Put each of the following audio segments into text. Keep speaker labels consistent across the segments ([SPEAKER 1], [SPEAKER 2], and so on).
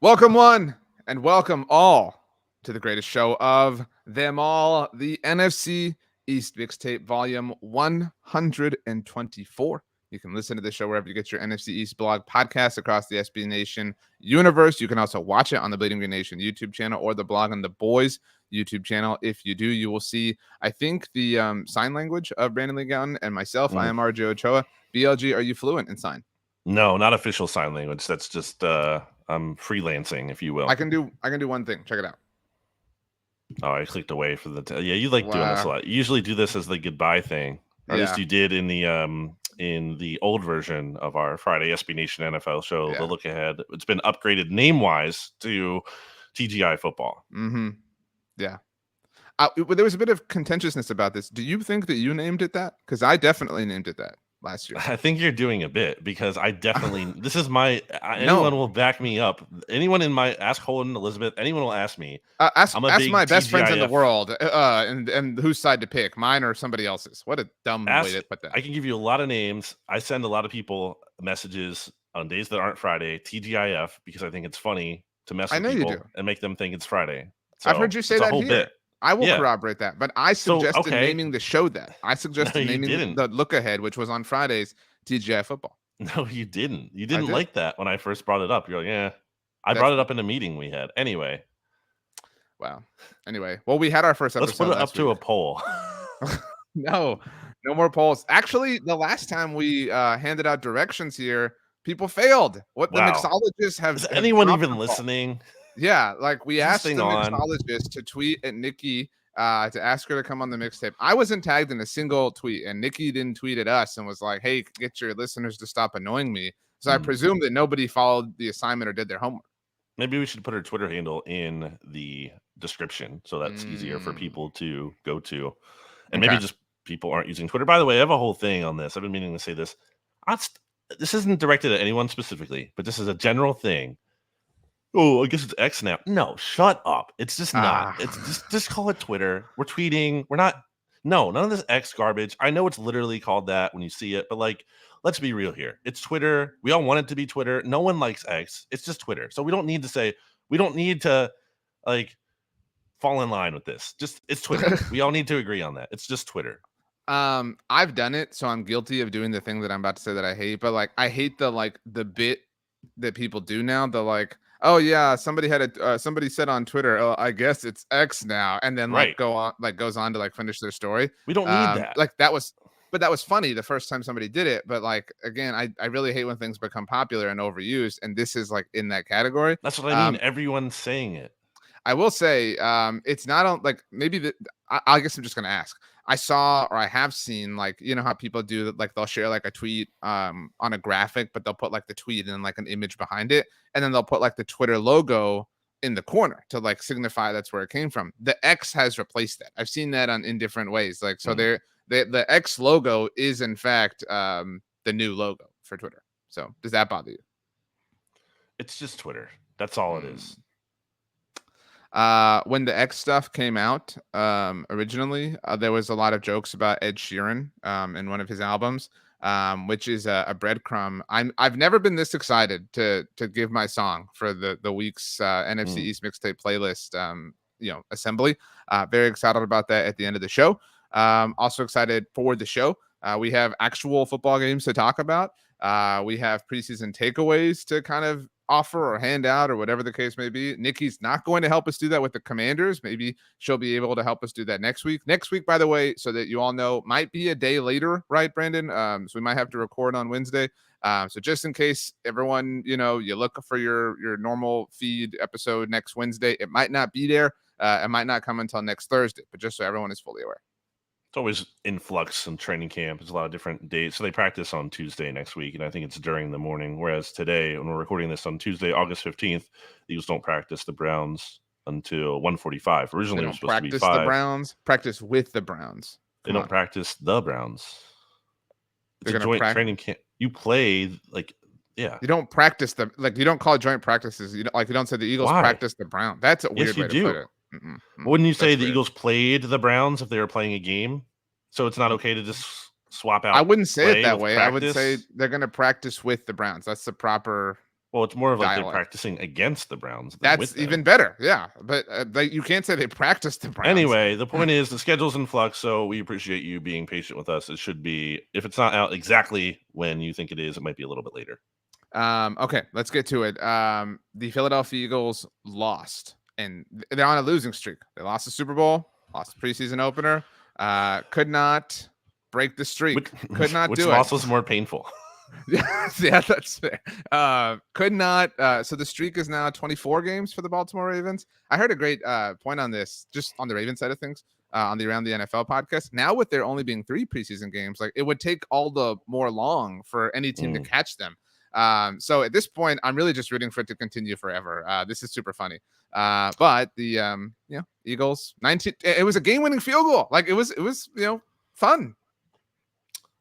[SPEAKER 1] Welcome one and welcome all to the greatest show of them all, the NFC East Mixtape Volume 124. You can listen to the show wherever you get your NFC East blog podcast across the SB Nation universe. You can also watch it on the Bleeding Green Nation YouTube channel or the Blog on the Boys YouTube channel. If you do, you will see, I think, the sign language of Brandon Lee Gowton and myself. I am RJ Ochoa. BLG, are you fluent in sign?
[SPEAKER 2] No, not official sign language. That's just I'm freelancing, if you will.
[SPEAKER 1] I can do one thing. Check it out.
[SPEAKER 2] Oh, I clicked away for the yeah. You like doing this a lot. You usually do this as the goodbye thing, or at least you did in the old version of our Friday SB Nation NFL show. The look ahead. It's been upgraded name wise to TGI football.
[SPEAKER 1] Mm-hmm. Yeah. There was a bit of contentiousness about this. Do you think that you named it that? Because I definitely named it that last year.
[SPEAKER 2] I think you're doing a bit because I definitely this is my anyone will back me up. Anyone in my ask Holden, Elizabeth, anyone will ask me.
[SPEAKER 1] Ask my best friends in the world and whose side to pick, mine or somebody else's. What a dumb way to put that.
[SPEAKER 2] I can give you a lot of names. I send a lot of people messages on days that aren't Friday, TGIF, because I think it's funny to mess with people and make them think it's Friday. So
[SPEAKER 1] I've heard you say that here. Bit. I will corroborate that, but I suggested naming the show that. I suggested naming the look ahead, which was on Fridays, TGI football.
[SPEAKER 2] No, you didn't. You didn't like that when I first brought it up. You're like, yeah. I brought it up in a meeting we had. Anyway.
[SPEAKER 1] Wow. Anyway, well, we had our first episode.
[SPEAKER 2] Let's put it up to a poll.
[SPEAKER 1] No more polls. Actually, the last time we handed out directions here, people failed. The mixologists have.
[SPEAKER 2] Is anyone even listening?
[SPEAKER 1] Yeah, like we asked the mixologist to tweet at Nikki to ask her to come on the mixtape. I wasn't tagged in a single tweet, and Nikki didn't tweet at us and was like, "Hey, get your listeners to stop annoying me." So I presume that nobody followed the assignment or did their homework.
[SPEAKER 2] Maybe we should put her Twitter handle in the description so that's easier for people to go to, and maybe just people aren't using Twitter. By the way, I have a whole thing on this. I've been meaning to say this. This isn't directed at anyone specifically, but this is a general thing. Oh, I guess it's X now. No, shut up. It's just not. It's just call it Twitter. We're tweeting. We're not. No, none of this X garbage. I know it's literally called that when you see it, but like, let's be real here. It's Twitter. We all want it to be Twitter. No one likes X. It's just Twitter. So we don't need to like fall in line with this. Just it's Twitter. We all need to agree on that. It's just Twitter.
[SPEAKER 1] I've done it, so I'm guilty of doing the thing that I'm about to say that I hate. But like, I hate the bit that people do now. The like, oh yeah, somebody said on Twitter, oh, I guess it's X now, and then goes on to like finish their story.
[SPEAKER 2] We don't need that.
[SPEAKER 1] Like that was funny the first time somebody did it, but like again, I really hate when things become popular and overused, and this is like in that category.
[SPEAKER 2] That's what I mean. Everyone's saying it.
[SPEAKER 1] I will say, it's not on like maybe I guess I'm just gonna ask. I saw or I have seen like, you know how people do that, like they'll share like a tweet on a graphic, but they'll put like the tweet and like an image behind it, and then they'll put like the Twitter logo in the corner to like signify that's where it came from. The X has replaced that. I've seen that in different ways. Like so the X logo is in fact the new logo for Twitter. So does that bother you?
[SPEAKER 2] It's just Twitter. That's all it is.
[SPEAKER 1] When the X stuff came out, originally, there was a lot of jokes about Ed Sheeran, in one of his albums, which is a breadcrumb. I've never been this excited to give my song for the week's NFC East Mixtape playlist, assembly. Very excited about that at the end of the show. Also excited for the show. We have actual football games to talk about. We have preseason takeaways to kind of offer or hand out or whatever the case may be. Nikki's not going to help us do that with the Commanders. Maybe she'll be able to help us do that next week. Next week, by the way, so that you all know, might be a day later, right, Brandon? So we might have to record on Wednesday. So just in case everyone, you look for your normal feed episode next Wednesday, it might not be there. It might not come until next Thursday, but just so everyone is fully aware.
[SPEAKER 2] It's always in flux in training camp. There's a lot of different dates. So they practice on Tuesday next week, and I think it's during the morning. Whereas today, when we're recording this on Tuesday, August 15th, the Eagles don't practice the Browns until 1:45. Originally, it was supposed to be 5.
[SPEAKER 1] The Browns. Practice with the Browns.
[SPEAKER 2] They don't practice the Browns. It's a joint training camp. You play yeah.
[SPEAKER 1] You don't practice you don't call it joint practices. You don't say the Eagles practice the Browns. That's a weird way to put it.
[SPEAKER 2] Wouldn't you say the Eagles played the Browns if they were playing a game? So it's not okay to just swap out.
[SPEAKER 1] I wouldn't say it that way. I would say they're going to practice with the Browns. That's the proper
[SPEAKER 2] Well, it's more of like they're
[SPEAKER 1] dialect.
[SPEAKER 2] practicing against the Browns than with
[SPEAKER 1] That's
[SPEAKER 2] them.
[SPEAKER 1] even better. Yeah. But you can't say they practiced the Browns.
[SPEAKER 2] Anyway, the point is the schedule's in flux, so we appreciate you being patient with us. It should be, if it's not out exactly when you think it is, it might be a little bit later.
[SPEAKER 1] Okay, let's get to it. The Philadelphia Eagles lost, and they're on a losing streak. They lost the Super Bowl, lost the preseason opener, could not break the streak. Could not
[SPEAKER 2] which
[SPEAKER 1] do
[SPEAKER 2] loss
[SPEAKER 1] it.
[SPEAKER 2] was more painful?
[SPEAKER 1] Yeah, that's fair. Could not. So the streak is now 24 games for the Baltimore Ravens. I heard a great point on this, just on the Ravens side of things, on the Around the NFL podcast. Now, with there only being 3 preseason games, like it would take all the more long for any team to catch them. So at this point, I'm really just rooting for it to continue forever. This is super funny. But the Eagles 19. It was a game-winning field goal. Like it was fun.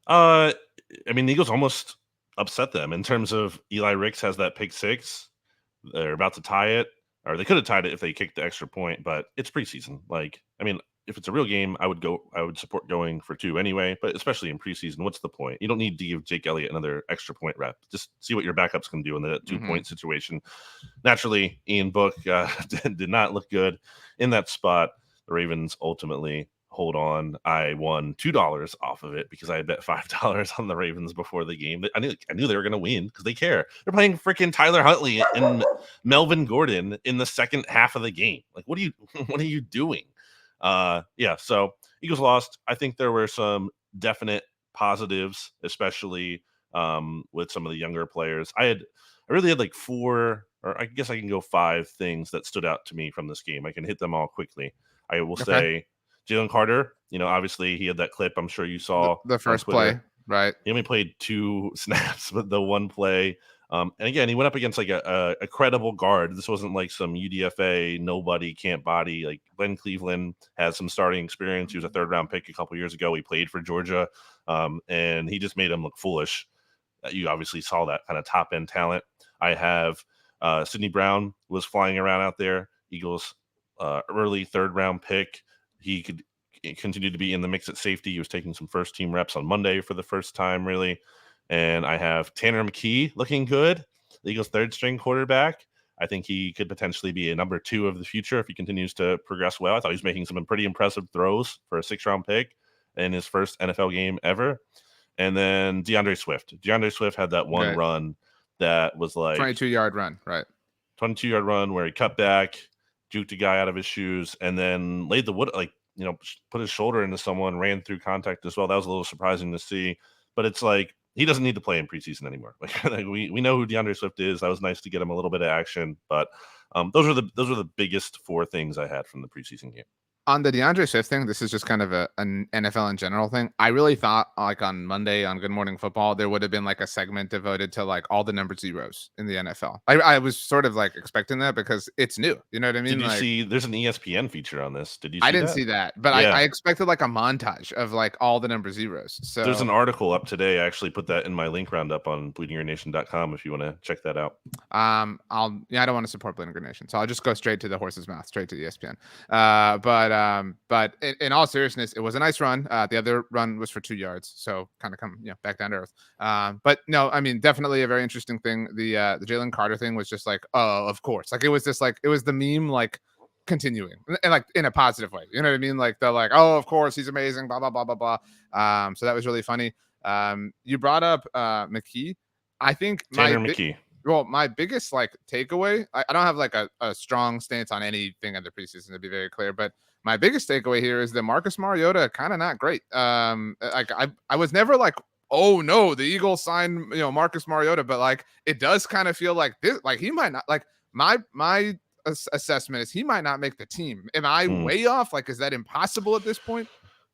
[SPEAKER 2] I mean, the Eagles almost upset them in terms of Eli Ricks has that pick 6. They're about to tie it, or they could have tied it if they kicked the extra point, but it's preseason. Like, I mean, if it's a real game, I would support going for 2 anyway, but especially in preseason, what's the point? You don't need to give Jake Elliott another extra point rep. Just see what your backups can do in the 2-point situation. Naturally, Ian Book did not look good in that spot. The Ravens ultimately hold on. I won $2 off of it because I had bet $5 on the Ravens before the game. I knew they were going to win because they care. They're playing freaking Tyler Huntley and Melvin Gordon in the second half of the game. Like, what are you doing? So Eagles lost. I think there were some definite positives, especially with some of the younger players. I really had like 4, or I guess I can go 5 things that stood out to me from this game. I can hit them all quickly. I will say Jalen Carter, obviously he had that clip I'm sure you saw.
[SPEAKER 1] The first play, right?
[SPEAKER 2] He only played 2 snaps, but the one play. And again, he went up against like a credible guard. This wasn't like some UDFA, nobody, can't body. Like Glenn Cleveland has some starting experience. He was a 3rd-round pick a couple years ago. He played for Georgia, and he just made him look foolish. You obviously saw that kind of top-end talent. I have Sidney Brown was flying around out there. Eagles early 3rd-round pick. He could continue to be in the mix at safety. He was taking some first-team reps on Monday for the first time, really. And I have Tanner McKee looking good, the Eagles' 3rd-string quarterback. I think he could potentially be a number 2 of the future if he continues to progress well. I thought he was making some pretty impressive throws for a 6th-round pick in his first NFL game ever. And then DeAndre Swift. DeAndre Swift had that one run that was like
[SPEAKER 1] 22-yard run, right?
[SPEAKER 2] 22-yard run where he cut back, juked a guy out of his shoes, and then laid the wood, put his shoulder into someone, ran through contact as well. That was a little surprising to see. But it's like, he doesn't need to play in preseason anymore. Like we know who DeAndre Swift is. That was nice to get him a little bit of action. But those are the biggest 4 things I had from the preseason game.
[SPEAKER 1] On the DeAndre Swift thing, this is just kind of an NFL in general thing. I really thought like on Monday on Good Morning Football, there would have been like a segment devoted to like all the number zeros in the NFL. I was sort of like expecting that because it's new. You know what I mean?
[SPEAKER 2] Did you see there's an ESPN feature on this? Did you see
[SPEAKER 1] I didn't see that, but yeah. I expected like a montage of like all the number zeros. So
[SPEAKER 2] there's an article up today. I actually put that in my link roundup on bleedinggreennation.com if you want to check that out.
[SPEAKER 1] I don't want to support Bleeding Green Nation, so I'll just go straight to the horse's mouth, straight to ESPN. But in all seriousness, it was a nice run. The other run was for 2 yards, so kind of come back down to earth. But no, I mean, definitely a very interesting thing. The Jalen Carter thing was just like, oh, of course. Like it was just like it was the meme like continuing and like in a positive way. You know what I mean? Like they're like, oh, of course, he's amazing, blah blah blah blah blah. So that was really funny. You brought up McKee. I think
[SPEAKER 2] Tanner McKee.
[SPEAKER 1] Well, my biggest like takeaway, I don't have like a strong stance on anything in the preseason to be very clear, but my biggest takeaway here is that Marcus Mariota kind of not great. Like I was never like, oh no, the Eagles signed Marcus Mariota, but like it does kind of feel like this, like he might not, like my assessment is he might not make the team. Am I way off? Like, is that impossible at this point?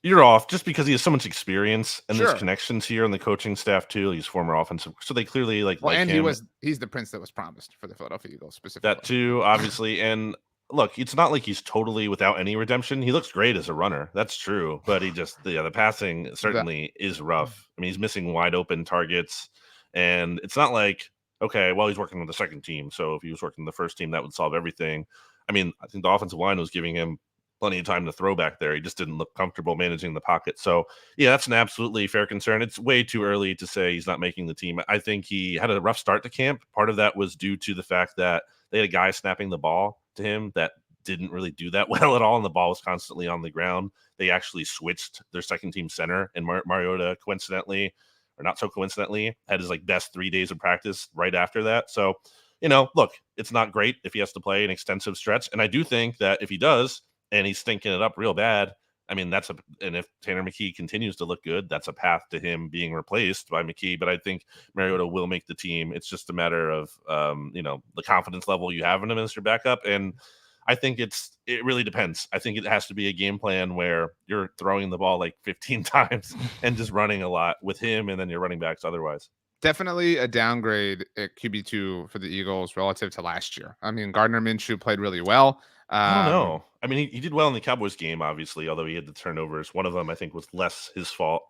[SPEAKER 2] You're off just because he has so much experience and there's connections here on the coaching staff too. He's former offensive, so they clearly like
[SPEAKER 1] and
[SPEAKER 2] him.
[SPEAKER 1] He's the prince that was promised for the Philadelphia Eagles specifically.
[SPEAKER 2] That too, obviously. And look, it's not like he's totally without any redemption. He looks great as a runner. That's true, but he just the passing certainly is rough. I mean, he's missing wide open targets, and it's not like okay, well, he's working with the second team, so if he was working with the first team, that would solve everything. I mean, I think the offensive line was giving him plenty of time to throw back there. He just didn't look comfortable managing the pocket. So, yeah, that's an absolutely fair concern. It's way too early to say he's not making the team. I think he had a rough start to camp. Part of that was due to the fact that they had a guy snapping the ball to him that didn't really do that well at all, and the ball was constantly on the ground. They actually switched their second team center, and Mariota, coincidentally, or not so coincidentally, had his best 3 days of practice right after that. So, look, it's not great if he has to play an extensive stretch. And I do think that if he does, and he's stinking it up real bad, I mean, and if Tanner McKee continues to look good, that's a path to him being replaced by McKee. But I think Mariota will make the team. It's just a matter of, the confidence level you have in him as your backup. And I think it really depends. I think it has to be a game plan where you're throwing the ball 15 times and just running a lot with him, and then your running backs otherwise.
[SPEAKER 1] Definitely a downgrade at QB2 for the Eagles relative to last year. I mean, Gardner Minshew played really well.
[SPEAKER 2] I don't know. I mean, he did well in the Cowboys game, obviously, although he had the turnovers. One of them, I think, was less his fault.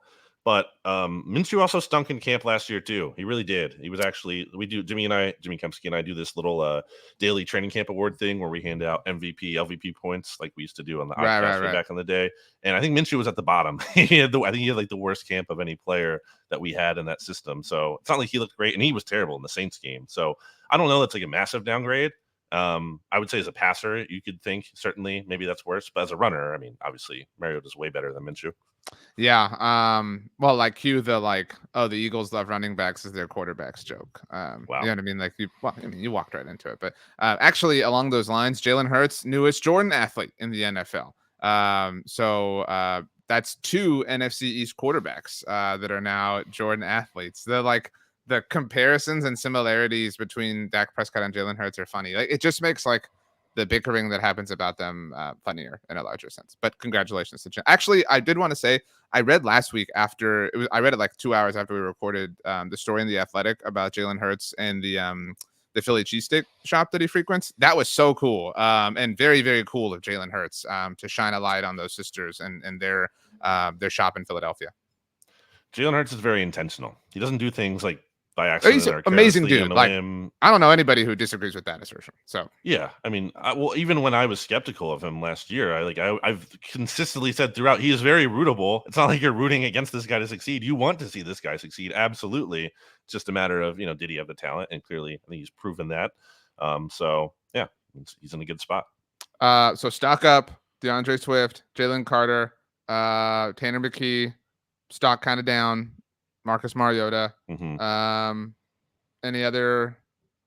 [SPEAKER 2] But Minshew also stunk in camp last year, too. He really did. He was actually, Jimmy Kempsky and I do this little daily training camp award thing where we hand out MVP, LVP points like we used to do on the Oddcast back in the day. And I think Minshew was at the bottom. I think he had the worst camp of any player that we had in that system. So it's not like he looked great, and he was terrible in the Saints game. So I don't know. That's a massive downgrade. I would say as a passer, you could think certainly maybe that's worse, but as a runner, I mean, obviously Mariota's way better than Minshew.
[SPEAKER 1] Yeah. Well, cue the the Eagles love running backs as their quarterbacks joke.
[SPEAKER 2] Wow.
[SPEAKER 1] You know what I mean? You walked right into it. But actually, along those lines, Jalen Hurts, newest Jordan athlete in the NFL. So that's 2 NFC East quarterbacks that are now Jordan athletes. They're the comparisons and similarities between Dak Prescott and Jalen Hurts are funny. It just makes the bickering that happens about them funnier in a larger sense. But congratulations to Jalen. Actually, I did want to say I read last week I read it 2 hours after we recorded the story in The Athletic about Jalen Hurts and the Philly cheesesteak shop that he frequents. That was so cool and very, very cool of Jalen Hurts to shine a light on those sisters and their shop in Philadelphia.
[SPEAKER 2] Jalen Hurts is very intentional. He doesn't do things by accident.
[SPEAKER 1] He's
[SPEAKER 2] an
[SPEAKER 1] amazing dude. I don't know anybody who disagrees with that assertion. So
[SPEAKER 2] yeah, I mean, even when I was skeptical of him last year, I've consistently said throughout he is very rootable. It's not like you're rooting against this guy to succeed. You want to see this guy succeed, absolutely. It's just a matter of did he have the talent? And clearly, I think he's proven that. So yeah, he's in a good spot.
[SPEAKER 1] So stock up, DeAndre Swift, Jalen Carter, Tanner McKee. Stock kind of down. Marcus Mariota.
[SPEAKER 2] Mm-hmm.
[SPEAKER 1] Any other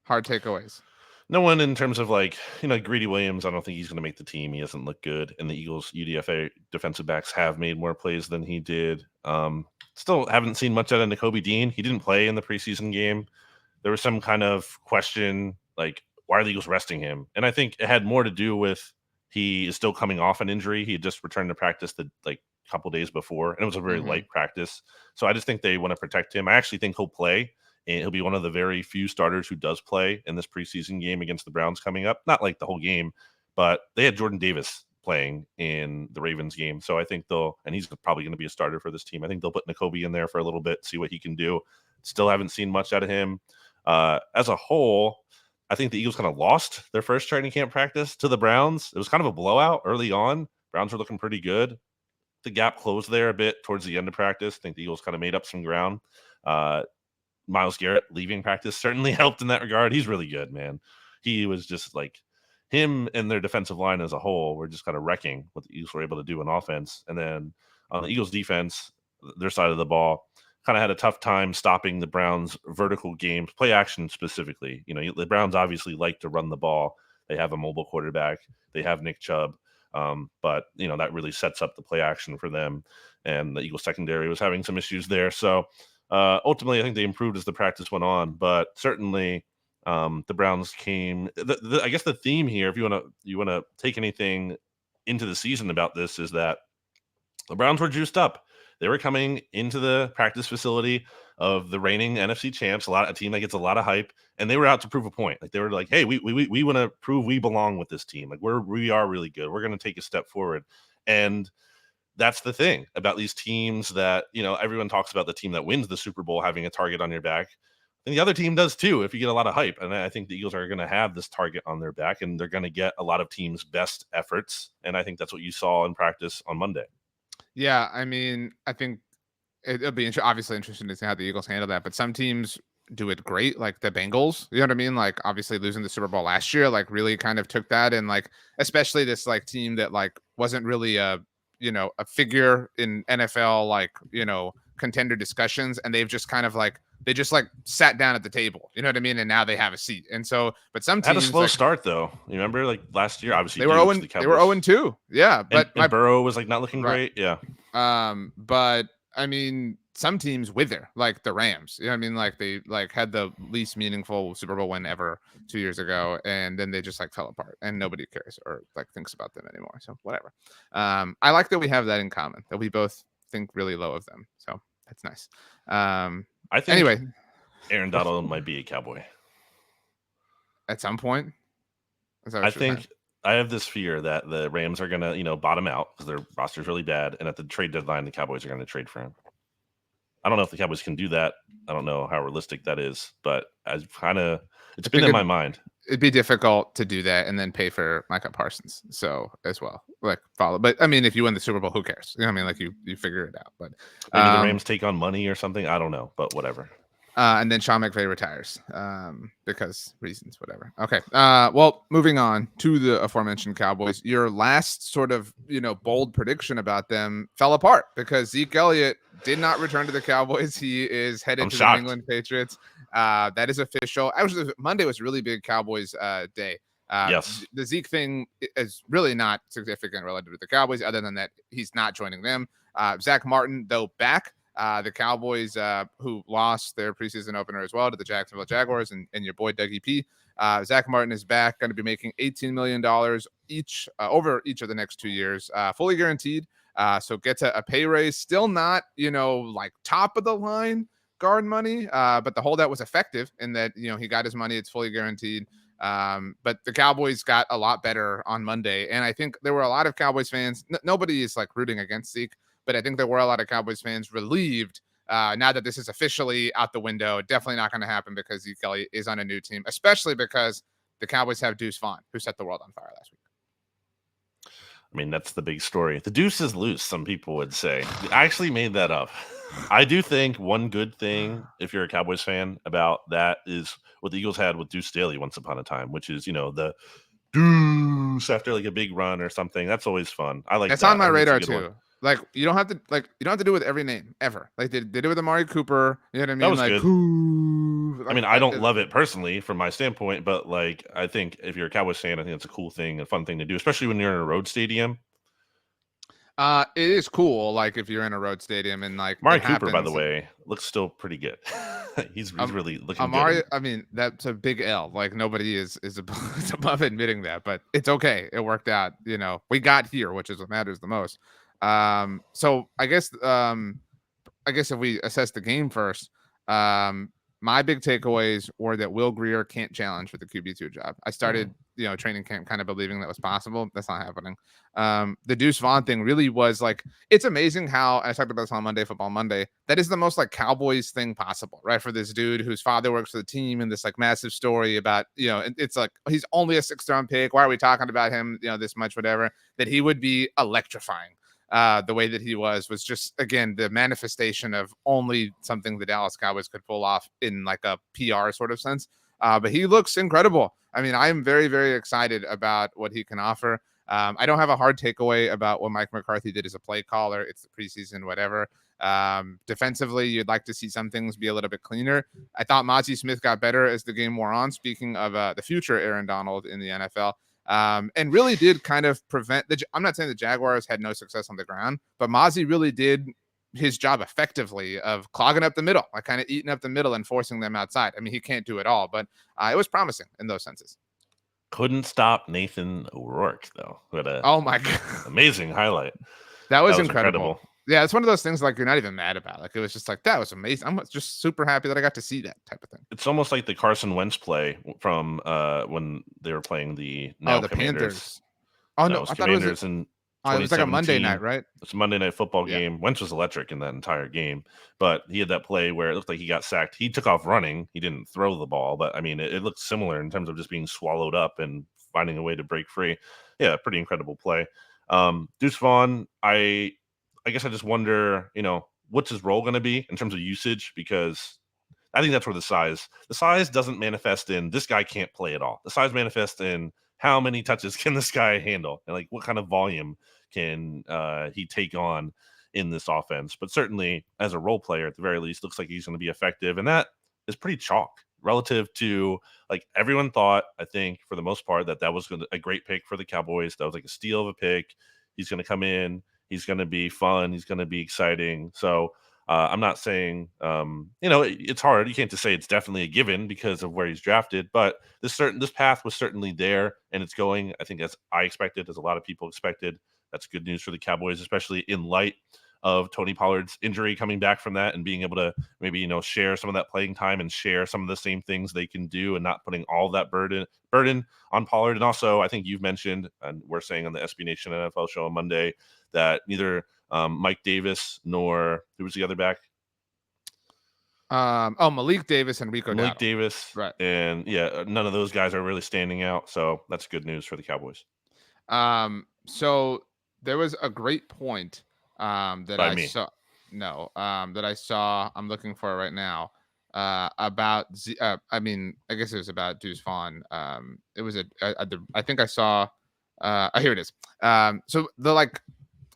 [SPEAKER 1] hard takeaways?
[SPEAKER 2] No one in terms of Greedy Williams. I don't think he's going to make the team. He doesn't look good. And the Eagles UDFA defensive backs have made more plays than he did. Still haven't seen much out of Nakobe Dean. He didn't play in the preseason game. There was some kind of question, why are the Eagles resting him? And I think it had more to do with he is still coming off an injury. He had just returned to practice couple days before, and it was a very light practice. So I just think they want to protect him. I actually think he'll play, and he'll be one of the very few starters who does play in this preseason game against the Browns coming up. Not the whole game, but they had Jordan Davis playing in the Ravens game. So I think and he's probably going to be a starter for this team. I think they'll put Nakobe in there for a little bit, see what he can do. Still haven't seen much out of him. As a whole, I think the Eagles kind of lost their first training camp practice to the Browns. It was kind of a blowout early on. Browns were looking pretty good. The gap closed there a bit towards the end of practice. I think the Eagles kind of made up some ground. Myles Garrett leaving practice certainly helped in that regard. He's really good, man. He was just him and their defensive line as a whole were just kind of wrecking what the Eagles were able to do in offense. And then on the Eagles defense, their side of the ball, kind of had a tough time stopping the Browns' vertical games, play action specifically. The Browns obviously like to run the ball. They have a mobile quarterback. They have Nick Chubb. But that really sets up the play action for them, and the Eagles secondary was having some issues there. So ultimately, I think they improved as the practice went on. But certainly, the Browns came. I guess the theme here, if you want to take anything into the season about this, is that the Browns were juiced up. They were coming into the practice facility of the reigning NFC champs, a team that gets a lot of hype, and they were out to prove a point. They were hey, we want to prove we belong with this team. We are really good. We're going to take a step forward. And that's the thing about these teams that, everyone talks about the team that wins the Super Bowl having a target on your back. And the other team does too if you get a lot of hype. And I think the Eagles are going to have this target on their back, and they're going to get a lot of teams' best efforts. And I think that's what you saw in practice on Monday.
[SPEAKER 1] Yeah, I mean, I think it'll be obviously interesting to see how the Eagles handle that. But some teams do it great, like the Bengals. You know what I mean? Like obviously losing the Super Bowl last year, like really kind of took that, and like especially this like team that like wasn't really a a figure in NFL like contender discussions, and they've just kind of like they just like sat down at the table. You know what I mean? And now they have a seat. And so, but some
[SPEAKER 2] Had a
[SPEAKER 1] teams
[SPEAKER 2] slow
[SPEAKER 1] like,
[SPEAKER 2] start though. You remember like last year, obviously
[SPEAKER 1] they were 0 they were 0-2. Yeah, but
[SPEAKER 2] and Burrow was like not looking
[SPEAKER 1] right.
[SPEAKER 2] great. Yeah.
[SPEAKER 1] But I mean, some teams wither, like the Rams. You know what I mean? Like they like had the least meaningful Super Bowl win ever 2 years ago, and then they just like fell apart, and nobody cares or like thinks about them anymore. So whatever. I like that we have that in common, that we both think really low of them. So that's nice.
[SPEAKER 2] I think
[SPEAKER 1] anyway,
[SPEAKER 2] Aaron Donald might be a Cowboy
[SPEAKER 1] at some point.
[SPEAKER 2] I think I have this fear that the Rams are gonna, bottom out because their roster is really bad, and at the trade deadline, the Cowboys are gonna trade for him. I don't know if the Cowboys can do that. I don't know how realistic that is, but it's been in my mind.
[SPEAKER 1] It'd be difficult to do that and then pay for Micah Parsons. So as well, like follow. But I mean, if you win the Super Bowl, who cares? You know what I mean? Like you figure it out. But
[SPEAKER 2] maybe the Rams take on money or something. I don't know, but whatever.
[SPEAKER 1] And then Sean McVay retires because reasons, whatever. Okay. Well, moving on to the aforementioned Cowboys. Your last sort of, bold prediction about them fell apart because Zeke Elliott did not return to the Cowboys. He is headed to the New England Patriots. That is official. Actually, Monday was really big Cowboys day.
[SPEAKER 2] Yes.
[SPEAKER 1] The Zeke thing is really not significant related to the Cowboys, other than that he's not joining them. Zach Martin, though, back. The Cowboys, who lost their preseason opener as well to the Jacksonville Jaguars, and your boy Dougie P. Zach Martin is back, going to be making $18 million each over each of the next 2 years, fully guaranteed. So gets a pay raise. Still not, like top of the line guard money, but the holdout was effective in that, he got his money. It's fully guaranteed. But the Cowboys got a lot better on Monday. And I think there were a lot of Cowboys fans. Nobody is like rooting against Zeke, but I think there were a lot of Cowboys fans relieved now that this is officially out the window. Definitely not going to happen because Zeke Elliott is on a new team, especially because the Cowboys have Deuce Vaughn, who set the world on fire last week.
[SPEAKER 2] I mean, that's the big story. The deuce is loose, some people would say. I actually made that up. I do think one good thing, if you're a Cowboys fan, about that is what the Eagles had with Deuce Staley once upon a time, which is, the deuce after like a big run or something. That's always fun. I like
[SPEAKER 1] that's
[SPEAKER 2] that.
[SPEAKER 1] On my radar too. One. Like you don't have to do it with every name ever. Like they did it with Amari Cooper. You know what I mean?
[SPEAKER 2] That was
[SPEAKER 1] like,
[SPEAKER 2] good. I mean, I don't love it personally from my standpoint, but like I think if you're a Cowboys fan, I think it's a cool thing, a fun thing to do, especially when you're in a road stadium.
[SPEAKER 1] It is cool, like if you're in a road stadium and like
[SPEAKER 2] Amari Cooper, by the way, looks still pretty good. he's really looking good.
[SPEAKER 1] I mean, that's a big L. Like nobody is above admitting that, but it's okay. It worked out. We got here, which is what matters the most. So I guess if we assess the game first, my big takeaways were that Will Grier can't challenge for the QB2 job. I started, training camp kind of believing that was possible. That's not happening. The Deuce Vaughn thing really was like, it's amazing how I talked about this on Monday, Football Monday. That is the most like Cowboys thing possible, right? For this dude whose father works for the team and this like massive story about, it's like, he's only a 6th round pick. Why are we talking about him, this much, whatever, that he would be electrifying. The way that he was just, again, the manifestation of only something the Dallas Cowboys could pull off in like a PR sort of sense. But he looks incredible. I mean, I am very, very excited about what he can offer. I don't have a hard takeaway about what Mike McCarthy did as a play caller. It's the preseason, whatever. Defensively, you'd like to see some things be a little bit cleaner. I thought Mozzie Smith got better as the game wore on. Speaking of the future Aaron Donald in the NFL. And really did kind of prevent I'm not saying the Jaguars had no success on the ground, but Mozzie really did his job effectively of clogging up the middle, like kind of eating up the middle and forcing them outside. I mean, he can't do it all, but it was promising in those senses.
[SPEAKER 2] Couldn't stop Nathan O'Rourke though. What a
[SPEAKER 1] oh my god,
[SPEAKER 2] amazing highlight.
[SPEAKER 1] That was incredible. Yeah, it's one of those things like you're not even mad about. Like it was just like that was amazing. I'm just super happy that I got to see that type of thing.
[SPEAKER 2] It's almost like the Carson Wentz play from when they were playing the
[SPEAKER 1] Commanders.
[SPEAKER 2] Panthers. Oh no, I thought Commanders it was
[SPEAKER 1] It was like a Monday night,
[SPEAKER 2] 2017.
[SPEAKER 1] right?
[SPEAKER 2] It's a Monday Night Football
[SPEAKER 1] Yeah.
[SPEAKER 2] game. Wentz was electric in that entire game, but he had that play where it looked like he got sacked. He took off running. He didn't throw the ball, but I mean, it looked similar in terms of just being swallowed up and finding a way to break free. Yeah, pretty incredible play. Deuce Vaughn, I guess I just wonder, what's his role going to be in terms of usage, because I think that's where the size doesn't manifest in this guy can't play at all. The size manifests in how many touches can this guy handle, and like what kind of volume can he take on in this offense. But certainly as a role player, at the very least, looks like he's going to be effective, and that is pretty chalk relative to, like, everyone thought, I think for the most part, that was a great pick for the Cowboys. That was like a steal of a pick. He's going to come in. He's going to be fun. He's going to be exciting. So I'm not saying, it's hard. You can't just say it's definitely a given because of where he's drafted, but this path was certainly there, and it's going, I think, as I expected, as a lot of people expected. That's good news for the Cowboys, especially in light of Tony Pollard's injury, coming back from that and being able to maybe, share some of that playing time and share some of the same things they can do, and not putting all that burden on Pollard. And also, I think you've mentioned, and we're saying on the SB Nation NFL show on Monday, that neither Mike Davis nor, who was the other back?
[SPEAKER 1] Malik Davis and Rico
[SPEAKER 2] Malik
[SPEAKER 1] Dowdle.
[SPEAKER 2] Davis.
[SPEAKER 1] Right.
[SPEAKER 2] And none of those guys are really standing out. So that's good news for the Cowboys.
[SPEAKER 1] So there was a great point that
[SPEAKER 2] By
[SPEAKER 1] I
[SPEAKER 2] me.
[SPEAKER 1] saw. No, that I saw. I'm looking for it right now. About I guess it was about Deuce Vaughn. It was I think I saw. Here it is. So the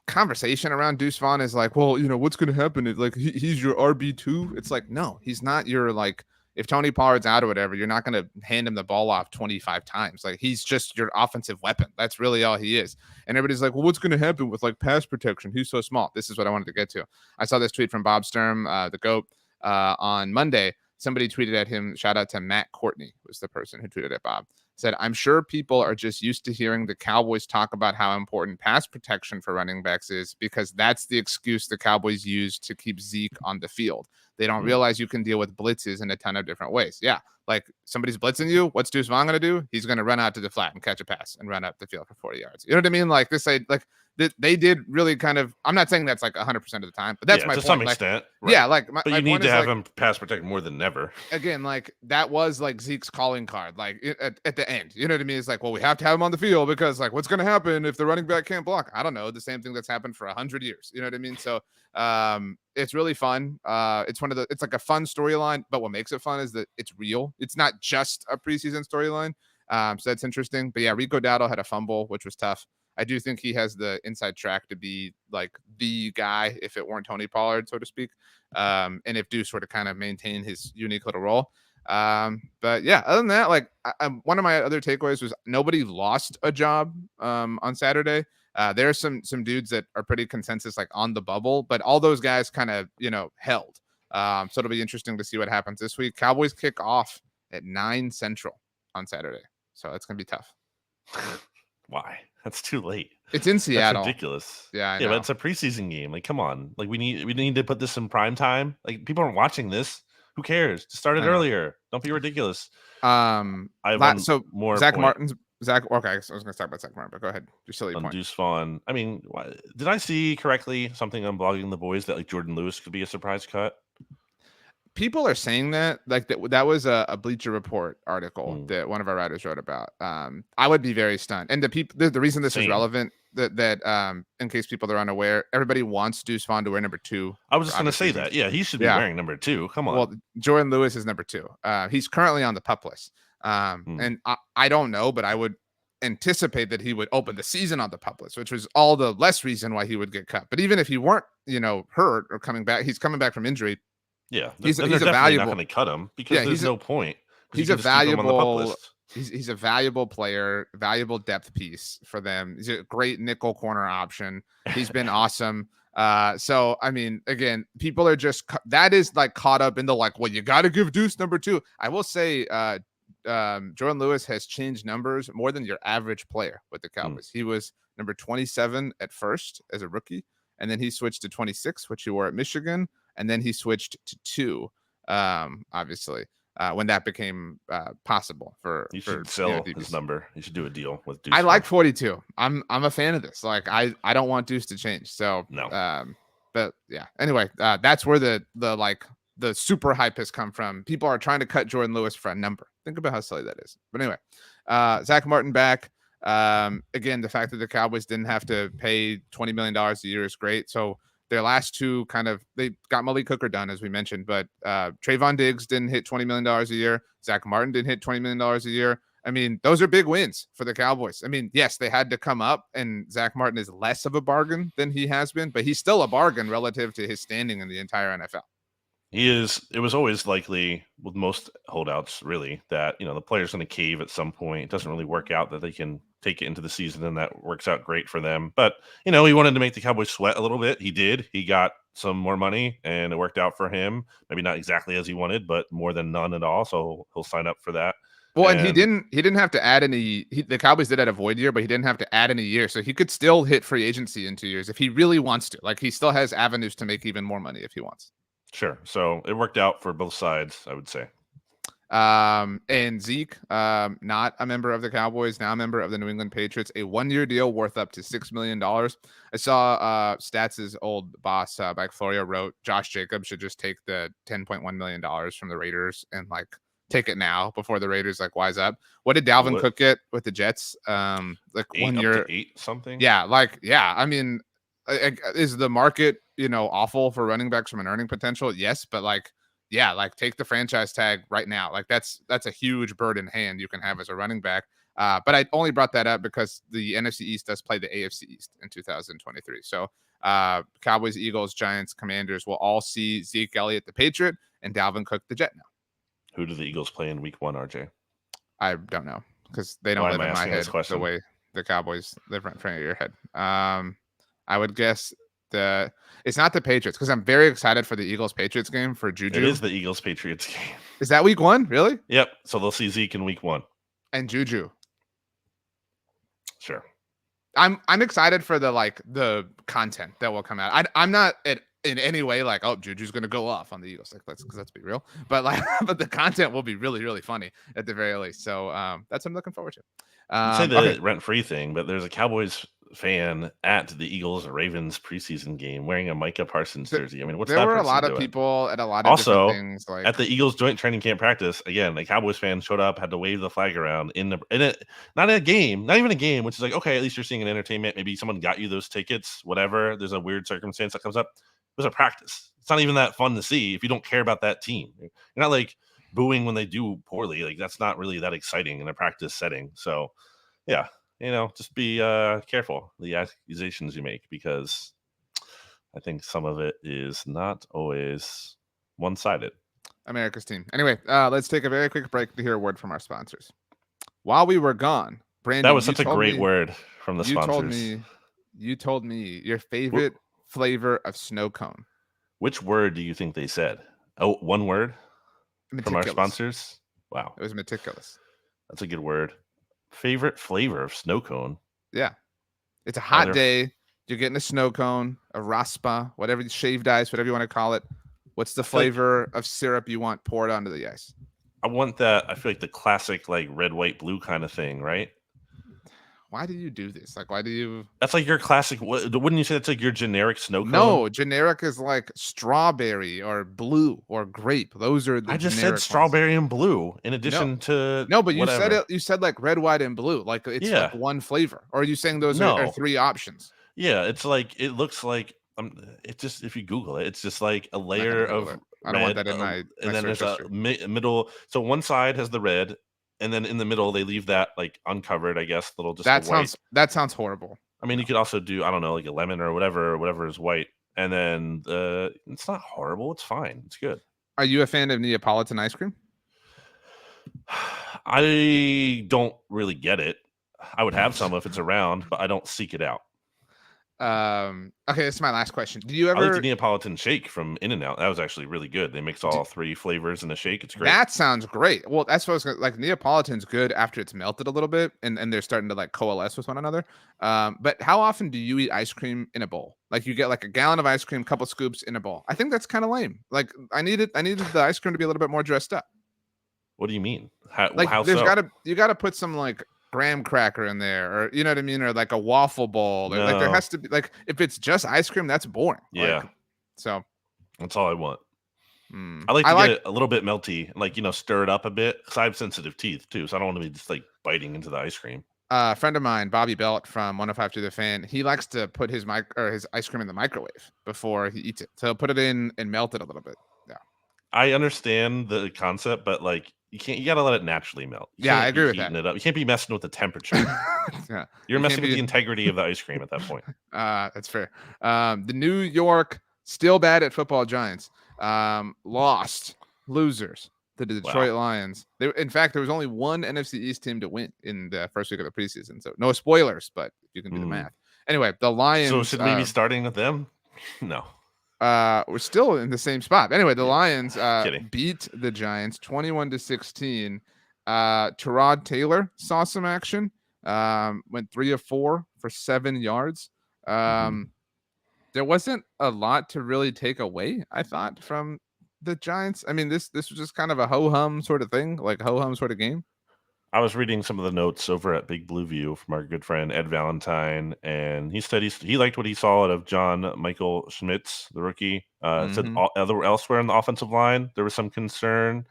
[SPEAKER 1] conversation around Deuce Vaughn is like, well, what's going to happen? It's like he's your RB2. It's like, no, he's not your, like, if Tony Pollard's out or whatever, you're not going to hand him the ball off 25 times. Like, he's just your offensive weapon. That's really all he is. And everybody's like, well, what's going to happen with, like, pass protection? He's so small. This is what I wanted to get to. I saw this tweet from Bob Sturm, the GOAT, on Monday. Somebody tweeted at him. Shout out to Matt Courtney, was the person who tweeted at Bob. Said, I'm sure people are just used to hearing the Cowboys talk about how important pass protection for running backs is, because that's the excuse the Cowboys use to keep Zeke on the field. They don't realize you can deal with blitzes in a ton of different ways. Yeah, like, somebody's blitzing you. What's Deuce Vaughn going to do? He's going to run out to the flat and catch a pass and run up the field for 40 yards. You know what I mean? Like, they did really kind of, I'm not saying that's like 100% of the time, but that's my
[SPEAKER 2] to
[SPEAKER 1] point.
[SPEAKER 2] some extent.
[SPEAKER 1] Right. Yeah, like,
[SPEAKER 2] but you need to have him pass protect more than ever.
[SPEAKER 1] Again, like, that was like Zeke's calling card, like, at the end. You know what I mean? It's like, well, we have to have him on the field because, like, what's going to happen if the running back can't block? I don't know. The same thing that's happened for 100 years. You know what I mean? So it's really fun. It's like a fun storyline, but what makes it fun is that it's real. It's not just a preseason storyline. So that's interesting. But yeah, Rico Dowdle had a fumble, which was tough. I do think he has the inside track to be like the guy if it weren't Tony Pollard, so to speak. And if Deuce were to kind of maintain his unique little role. But yeah, other than that, like, one of my other takeaways was nobody lost a job on Saturday. There are some dudes that are pretty consensus, like, on the bubble, but all those guys kind of, held. So it'll be interesting to see what happens this week. Cowboys kick off at 9 Central on Saturday. So it's going to be tough.
[SPEAKER 2] Why? That's too late.
[SPEAKER 1] It's in Seattle.
[SPEAKER 2] That's ridiculous.
[SPEAKER 1] Yeah, I know.
[SPEAKER 2] But it's a preseason game. Like, come on. Like, we need to put this in prime time. Like, people aren't watching this. Who cares? Just start it earlier. Don't be ridiculous.
[SPEAKER 1] More Zach
[SPEAKER 2] point.
[SPEAKER 1] Martin's Zach. Okay, I was going to talk about Zach Martin, but go ahead. Your silly point.
[SPEAKER 2] Deuce Vaughn. I mean, did I see correctly something on Blogging the Boys that, like, Jordan Lewis could be a surprise cut?
[SPEAKER 1] People are saying that, like, that was a Bleacher Report article that one of our writers wrote about. I would be very stunned. And the reason this is relevant, that in case people are unaware, everybody wants Deuce Vaughn to wear number 2.
[SPEAKER 2] I was just going to say that. Yeah, he should be wearing number 2. Come on.
[SPEAKER 1] Well, Jordan Lewis is number 2. He's currently on the PUP list. And I don't know, but I would anticipate that he would open the season on the PUP list, which was all the less reason why he would get cut. But even if he weren't, hurt or coming back, he's coming back from injury.
[SPEAKER 2] Yeah,
[SPEAKER 1] he's a
[SPEAKER 2] valuable.
[SPEAKER 1] Not
[SPEAKER 2] going to cut him because there's no point.
[SPEAKER 1] He's a valuable. He's a valuable player, valuable depth piece for them. He's a great nickel corner option. He's been awesome. So I mean, again, people are just that is like caught up in the like, well, you got to give Deuce number 2. I will say, Jordan Lewis has changed numbers more than your average player with the Cowboys. He was number 27 at first as a rookie, and then he switched to 26, which he wore at Michigan. And then he switched to 2, obviously. when that became possible for
[SPEAKER 2] you should sell
[SPEAKER 1] DBs.
[SPEAKER 2] his number. You should do a deal with Deuce.
[SPEAKER 1] I like 42. I'm a fan of this. Like I don't want Deuce to change. So
[SPEAKER 2] no.
[SPEAKER 1] But yeah. Anyway, that's where the super hype has come from. People are trying to cut Jordan Lewis for a number. Think about how silly that is. But anyway, Zach Martin back. Again, the fact that the Cowboys didn't have to pay $20 million a year is great. So their last two they got Malik Hooker done, as we mentioned, but Trayvon Diggs didn't hit $20 million a year. Zach Martin didn't hit $20 million a year. I mean, those are big wins for the Cowboys. I mean, yes, they had to come up, and Zach Martin is less of a bargain than he has been, but he's still a bargain relative to his standing in the entire NFL.
[SPEAKER 2] He is. It was always likely with most holdouts, really, that the player's going to cave at some point. It doesn't really work out that they can take it into the season, and that works out great for them. But he wanted to make the Cowboys sweat a little bit. He did. He got some more money, and it worked out for him. Maybe not exactly as he wanted, but more than none at all. So he'll sign up for that.
[SPEAKER 1] Well, and he didn't have to add any. The Cowboys did at a void year, but he didn't have to add any year, so he could still hit free agency in 2 years if he really wants to. Like he still has avenues to make even more money if he wants.
[SPEAKER 2] Sure. So it worked out for both sides, I would say.
[SPEAKER 1] And Zeke, not a member of the Cowboys, now a member of the New England Patriots, a 1-year deal worth up to $6 million. I saw Stats' old boss, Mike Florio, wrote Josh Jacobs should just take the $10.1 million from the Raiders and take it now before the Raiders wise up. What did Dalvin Cook get with the Jets?
[SPEAKER 2] 1
[SPEAKER 1] year,
[SPEAKER 2] 8 something.
[SPEAKER 1] Yeah, I mean, is the market awful for running backs from an earning potential? Yes, but take the franchise tag right now. That's a huge bird in hand you can have as a running back. But I only brought that up because the NFC East does play the AFC East in 2023. So Cowboys, Eagles, Giants, Commanders will all see Zeke Elliott, the Patriot, and Dalvin Cook, the Jet now.
[SPEAKER 2] Who do the Eagles play in week 1, RJ?
[SPEAKER 1] I don't know because they don't live in my head the way the Cowboys live in front of your head. I would guess it's not the Patriots because I'm very excited for the Eagles-Patriots game for Juju.
[SPEAKER 2] It is the Eagles-Patriots game.
[SPEAKER 1] Is that week 1? Really?
[SPEAKER 2] Yep. So they'll see Zeke in week 1.
[SPEAKER 1] And Juju.
[SPEAKER 2] Sure.
[SPEAKER 1] I'm excited for the content that will come out. I'm not in any way Juju's going to go off on the Eagles. Let's be real. But but the content will be really, really funny at the very least. So that's what I'm looking forward to.
[SPEAKER 2] You say the rent-free thing, but there's a Cowboys fan at the Eagles Ravens preseason game wearing a Micah Parsons jersey. I mean, what's that? There were
[SPEAKER 1] a lot of people at a lot of
[SPEAKER 2] also
[SPEAKER 1] different things.
[SPEAKER 2] At the Eagles joint training camp practice. Again, a Cowboys fan showed up, had to wave the flag around not in a game, not even a game, which is okay, at least you're seeing an entertainment. Maybe someone got you those tickets, whatever. There's a weird circumstance that comes up. It was a practice. It's not even that fun to see if you don't care about that team. You're not booing when they do poorly. That's not really that exciting in a practice setting. So yeah. Just be careful the accusations you make because I think some of it is not always one-sided.
[SPEAKER 1] America's team. Anyway, let's take a very quick break to hear a word from our sponsors. While we were gone, Brandon,
[SPEAKER 2] that was such a great word from the sponsors.
[SPEAKER 1] You told me your favorite flavor of snow cone.
[SPEAKER 2] Which word do you think they said? Oh, one word from our sponsors? Wow.
[SPEAKER 1] It was meticulous.
[SPEAKER 2] That's a good word. Favorite flavor of snow cone?
[SPEAKER 1] Yeah. It's a hot day. You're getting a snow cone, a raspa, whatever, shaved ice, whatever you want to call it. What's the flavor of syrup you want poured onto the ice?
[SPEAKER 2] I want that. I feel like the classic red, white, blue kind of thing, right?
[SPEAKER 1] Why do you do this? Why do you?
[SPEAKER 2] That's your classic. Wouldn't you say that's your generic snow cone?
[SPEAKER 1] No, generic is strawberry or blue or grape. Those are the.
[SPEAKER 2] I just said strawberry and blue in addition to.
[SPEAKER 1] No, but whatever. You said it. You said red, white, and blue. It's one flavor. Or are you saying those are 3 options?
[SPEAKER 2] Yeah, it's it looks like it's just if you Google it, it's just a layer of.
[SPEAKER 1] I don't want that in my.
[SPEAKER 2] And then there's a middle. So one side has the red. And then in the middle, they leave that uncovered, I guess, little just
[SPEAKER 1] that sounds horrible.
[SPEAKER 2] I mean, you could also do, I don't know, a lemon or whatever is white. And then it's not horrible. It's fine. It's good.
[SPEAKER 1] Are you a fan of Neapolitan ice cream?
[SPEAKER 2] I don't really get it. I would have some if it's around, but I don't seek it out.
[SPEAKER 1] Okay, this is my last question. Do you ever?
[SPEAKER 2] I like the Neapolitan shake from In-N-Out. That was actually really good. They mix all 3 flavors in a shake. It's great.
[SPEAKER 1] That sounds great. Well, that's what I was gonna Neapolitan's good after it's melted a little bit and they're starting to coalesce with one another. But how often do you eat ice cream in a bowl? You get a gallon of ice cream, couple scoops in a bowl. I think that's kind of lame. I needed the ice cream to be a little bit more dressed up.
[SPEAKER 2] What do you mean?
[SPEAKER 1] Like
[SPEAKER 2] How
[SPEAKER 1] there's
[SPEAKER 2] so?
[SPEAKER 1] you gotta put some like graham cracker in there, or you know what I mean, or like a waffle bowl, or like there
[SPEAKER 2] No.
[SPEAKER 1] has to be like if it's just ice cream, that's boring. Like
[SPEAKER 2] Yeah,
[SPEAKER 1] so.
[SPEAKER 2] that's all I want. I like
[SPEAKER 1] I
[SPEAKER 2] to get
[SPEAKER 1] like
[SPEAKER 2] it a little bit melty and like, stir it up a bit because I have sensitive teeth too, so I don't want to be just like biting into the ice cream.
[SPEAKER 1] a friend of mine, Bobby Belt from 105 to the Fan. He likes to put his his ice cream in the microwave before he eats it. So he'll put it in and melt it a little bit. Yeah,
[SPEAKER 2] I understand the concept, but like you gotta let it naturally melt. You
[SPEAKER 1] yeah, I
[SPEAKER 2] can't be
[SPEAKER 1] agree with
[SPEAKER 2] heating
[SPEAKER 1] that.
[SPEAKER 2] it up. You can't be messing with the temperature.
[SPEAKER 1] Yeah,
[SPEAKER 2] You're
[SPEAKER 1] you can't
[SPEAKER 2] messing with
[SPEAKER 1] be.
[SPEAKER 2] the integrity of the ice cream at that point.
[SPEAKER 1] That's fair. The New York still bad at football Giants. Lost losers to the
[SPEAKER 2] Wow.
[SPEAKER 1] Detroit Lions. In fact, there was only one NFC East team to win in the first week of the preseason. So no spoilers, but you can do the
[SPEAKER 2] Mm.
[SPEAKER 1] math. Anyway, the
[SPEAKER 2] So
[SPEAKER 1] Lions.
[SPEAKER 2] should we be starting with them? No.
[SPEAKER 1] We're still in the same spot. Anyway, the
[SPEAKER 2] Yeah.
[SPEAKER 1] Lions
[SPEAKER 2] Kidding.
[SPEAKER 1] beat the Giants 21-16. Tyrod Taylor saw some action. Went 3 of 4 for 7 yards.
[SPEAKER 2] Mm-hmm.
[SPEAKER 1] There wasn't a lot to really take away, I thought, from the Giants. I mean, this was just kind of a ho hum sort of thing, like ho hum sort of game.
[SPEAKER 2] I was reading some of the notes over at Big Blue View from our good friend Ed Valentine, and he said he liked what he saw out of John Michael Schmitz, the rookie. Said
[SPEAKER 1] Mm-hmm.
[SPEAKER 2] elsewhere in the offensive line there was some concern.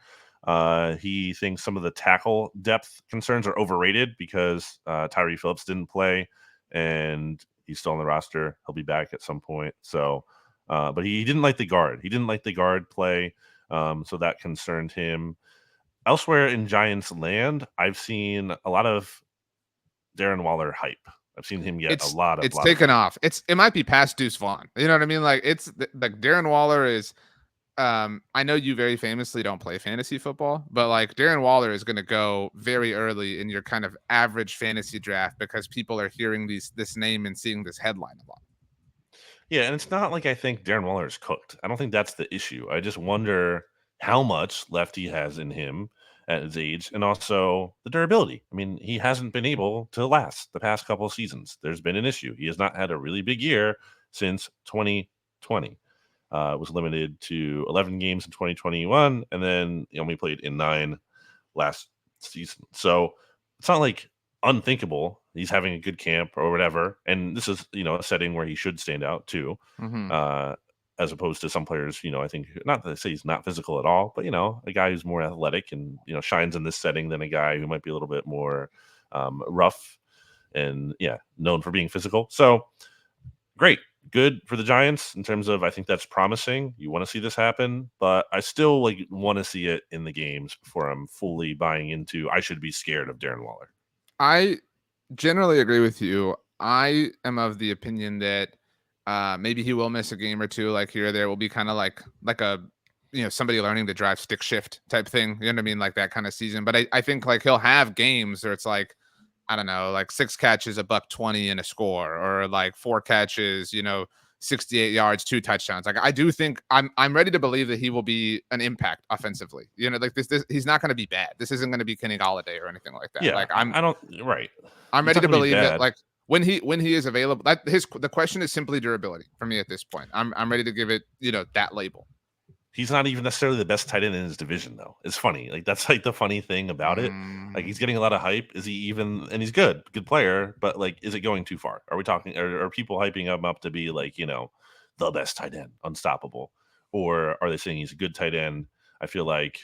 [SPEAKER 2] He thinks some of the tackle depth concerns are overrated because Tyree Phillips didn't play, and he's still on the roster. He'll be back at some point. So, but he didn't like the guard. He didn't like the guard play, so that concerned him. Elsewhere in Giants land, I've seen a lot of Darren Waller hype. I've seen him get a
[SPEAKER 1] It's
[SPEAKER 2] lot of
[SPEAKER 1] taken
[SPEAKER 2] hype.
[SPEAKER 1] off. It might be past Deuce Vaughn. You know what I mean? Like it's like Darren Waller is. I know you very famously don't play fantasy football, but like Darren Waller is going to go very early in your kind of average fantasy draft because people are hearing this name and seeing this headline a lot.
[SPEAKER 2] Yeah, and it's not like I think Darren Waller is cooked. I don't think that's the issue. I just wonder how much left he has in him at his age, and also the durability. I mean, he hasn't been able to last the past couple of seasons. There's been an issue. He has not had a really big year since 2020. Was limited to 11 games in 2021, and then he only played in 9 last season. So it's not like unthinkable. He's having a good camp or whatever. And this is, a setting where he should stand out too.
[SPEAKER 1] Mm-hmm.
[SPEAKER 2] As opposed to some players, I think not that I say he's not physical at all, but a guy who's more athletic and shines in this setting than a guy who might be a little bit more rough and known for being physical. So great, good for the Giants in terms of I think that's promising. You want to see this happen, but I still want to see it in the games before I'm fully buying into I should be scared of Darren Waller.
[SPEAKER 1] I generally agree with you. I am of the opinion that maybe he will miss a game or two, like here or there. Will be kind of like a somebody learning to drive stick shift type thing. You know what I mean, like that kind of season. But I think like he'll have games where it's like I don't know, like 6 catches, $120 and a score, or like 4 catches, 68 yards, 2 touchdowns. Like I do think I'm ready to believe that he will be an impact offensively. Like this he's not going to be bad. This isn't going to be Kenny Galladay or anything like that.
[SPEAKER 2] Yeah,
[SPEAKER 1] Like
[SPEAKER 2] I don't right.
[SPEAKER 1] I'm
[SPEAKER 2] It's
[SPEAKER 1] ready
[SPEAKER 2] not
[SPEAKER 1] to
[SPEAKER 2] gonna be
[SPEAKER 1] believe that
[SPEAKER 2] bad.
[SPEAKER 1] like when he is available, the question is simply durability for me at this point. I'm ready to give it, that label.
[SPEAKER 2] He's not even necessarily the best tight end in his division, though. It's funny. Like that's like the funny thing about it. Like he's getting a lot of hype. Is he even? And he's good player. But like, is it going too far? Are we talking? Are people hyping him up to be like the best tight end, unstoppable, or are they saying he's a good tight end? I feel like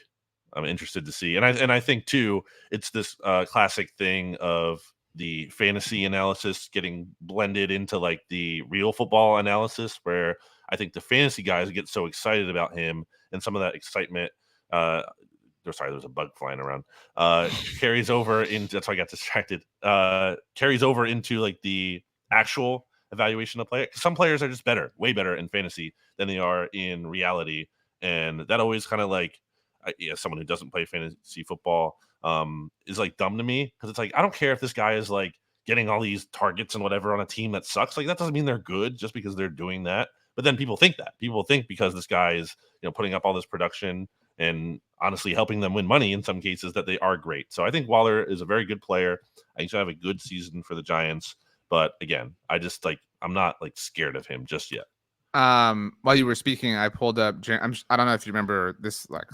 [SPEAKER 2] I'm interested to see. And I think too, it's this classic thing of the fantasy analysis getting blended into like the real football analysis where I think the fantasy guys get so excited about him and some of that excitement sorry, there's a bug flying around. Carries over into that's why I got distracted. Carries over into like the actual evaluation of player. Some players are just better, way better in fantasy than they are in reality. And that always kind of like someone who doesn't play fantasy football is like dumb to me because it's like I don't care if this guy is like getting all these targets and whatever on a team that sucks. Like that doesn't mean they're good just because they're doing that. But then people think that people think because this guy is putting up all this production and honestly helping them win money in some cases that they are great. So I think Waller is a very good player. I think he'll have a good season for the Giants. But again, I just I'm not like scared of him just yet.
[SPEAKER 1] While you were speaking, I pulled up. I don't know if you remember this, like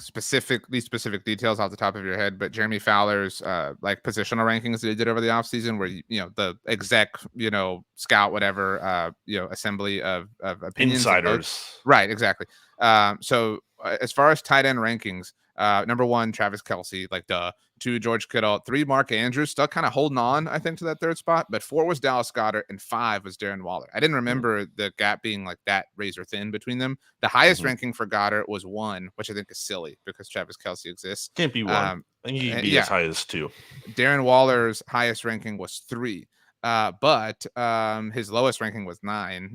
[SPEAKER 1] these specific details off the top of your head, but Jeremy Fowler's like positional rankings that he did over the offseason, where the exec, scout, whatever, assembly of opinions,
[SPEAKER 2] insiders,
[SPEAKER 1] right? Exactly. So as far as tight end rankings, number 1, Travis Kelce, like duh. 2, George Kittle. 3, Mark Andrews, still kind of holding on, I think, to that 3rd spot. But 4 was Dallas Goedert, and 5 was Darren Waller. I didn't remember the gap being like that razor thin between them. The highest ranking for Goddard was 1, which I think is silly because Travis Kelce exists.
[SPEAKER 2] Can't be 1. I think he could be as high as 2.
[SPEAKER 1] Darren Waller's highest ranking was 3. But his lowest ranking was 9.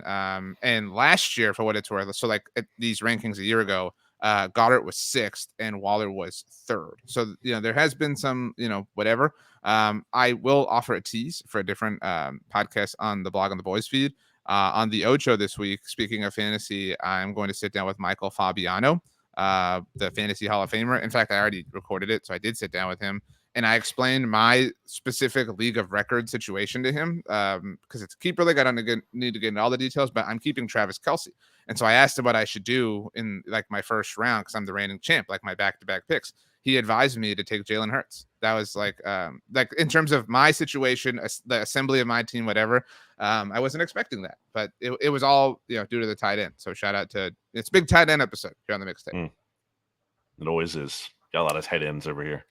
[SPEAKER 1] And last year, for what it's worth, so like these rankings a year ago, Goddard was 6th and Waller was 3rd. So, there has been some, whatever. I will offer a tease for a different podcast on the blog on the boys feed. On the Ochoa this week, speaking of fantasy, I'm going to sit down with Michael Fabiano, the Fantasy Hall of Famer. In fact, I already recorded it, so I did sit down with him. And I explained my specific league of record situation to him because it's a keeper league. I don't need to get into all the details, but I'm keeping Travis Kelce. And so I asked him what I should do in like my first round because I'm the reigning champ, like my back-to-back picks. He advised me to take Jalen Hurts. That was like in terms of my situation, the assembly of my team, whatever. I wasn't expecting that, but it was all due to the tight end. So shout out to it's big tight end episode here on the mixtape.
[SPEAKER 2] It always is. Got a lot of tight ends over here.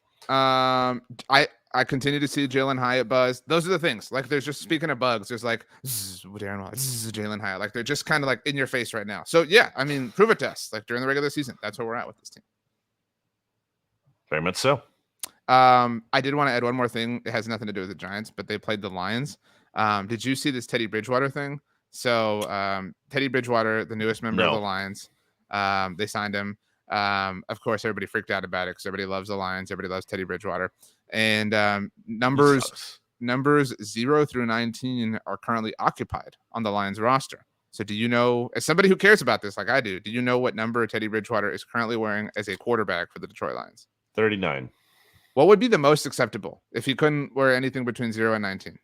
[SPEAKER 1] I continue to see Jalen Hyatt buzz. Those are the things. Like, there's just, speaking of bugs, there's like Darren Waller, Jalen Hyatt. Like, they're just kind of like in your face right now. So yeah, I mean, prove it to us. Like during the regular season, that's where we're at with this team.
[SPEAKER 2] Very much so.
[SPEAKER 1] I did want to add one more thing. It has nothing to do with the Giants, but they played the Lions. Did you see this Teddy Bridgewater thing? So Teddy Bridgewater, the newest member of the Lions, they signed him. Of course, everybody freaked out about it because everybody loves the Lions. Everybody loves Teddy Bridgewater. And numbers 0 through 19 are currently occupied on the Lions roster. So do you know, as somebody who cares about this like I do you know what number Teddy Bridgewater is currently wearing as a quarterback for the Detroit Lions?
[SPEAKER 2] 39.
[SPEAKER 1] What would be the most acceptable if he couldn't wear anything between 0 and 19?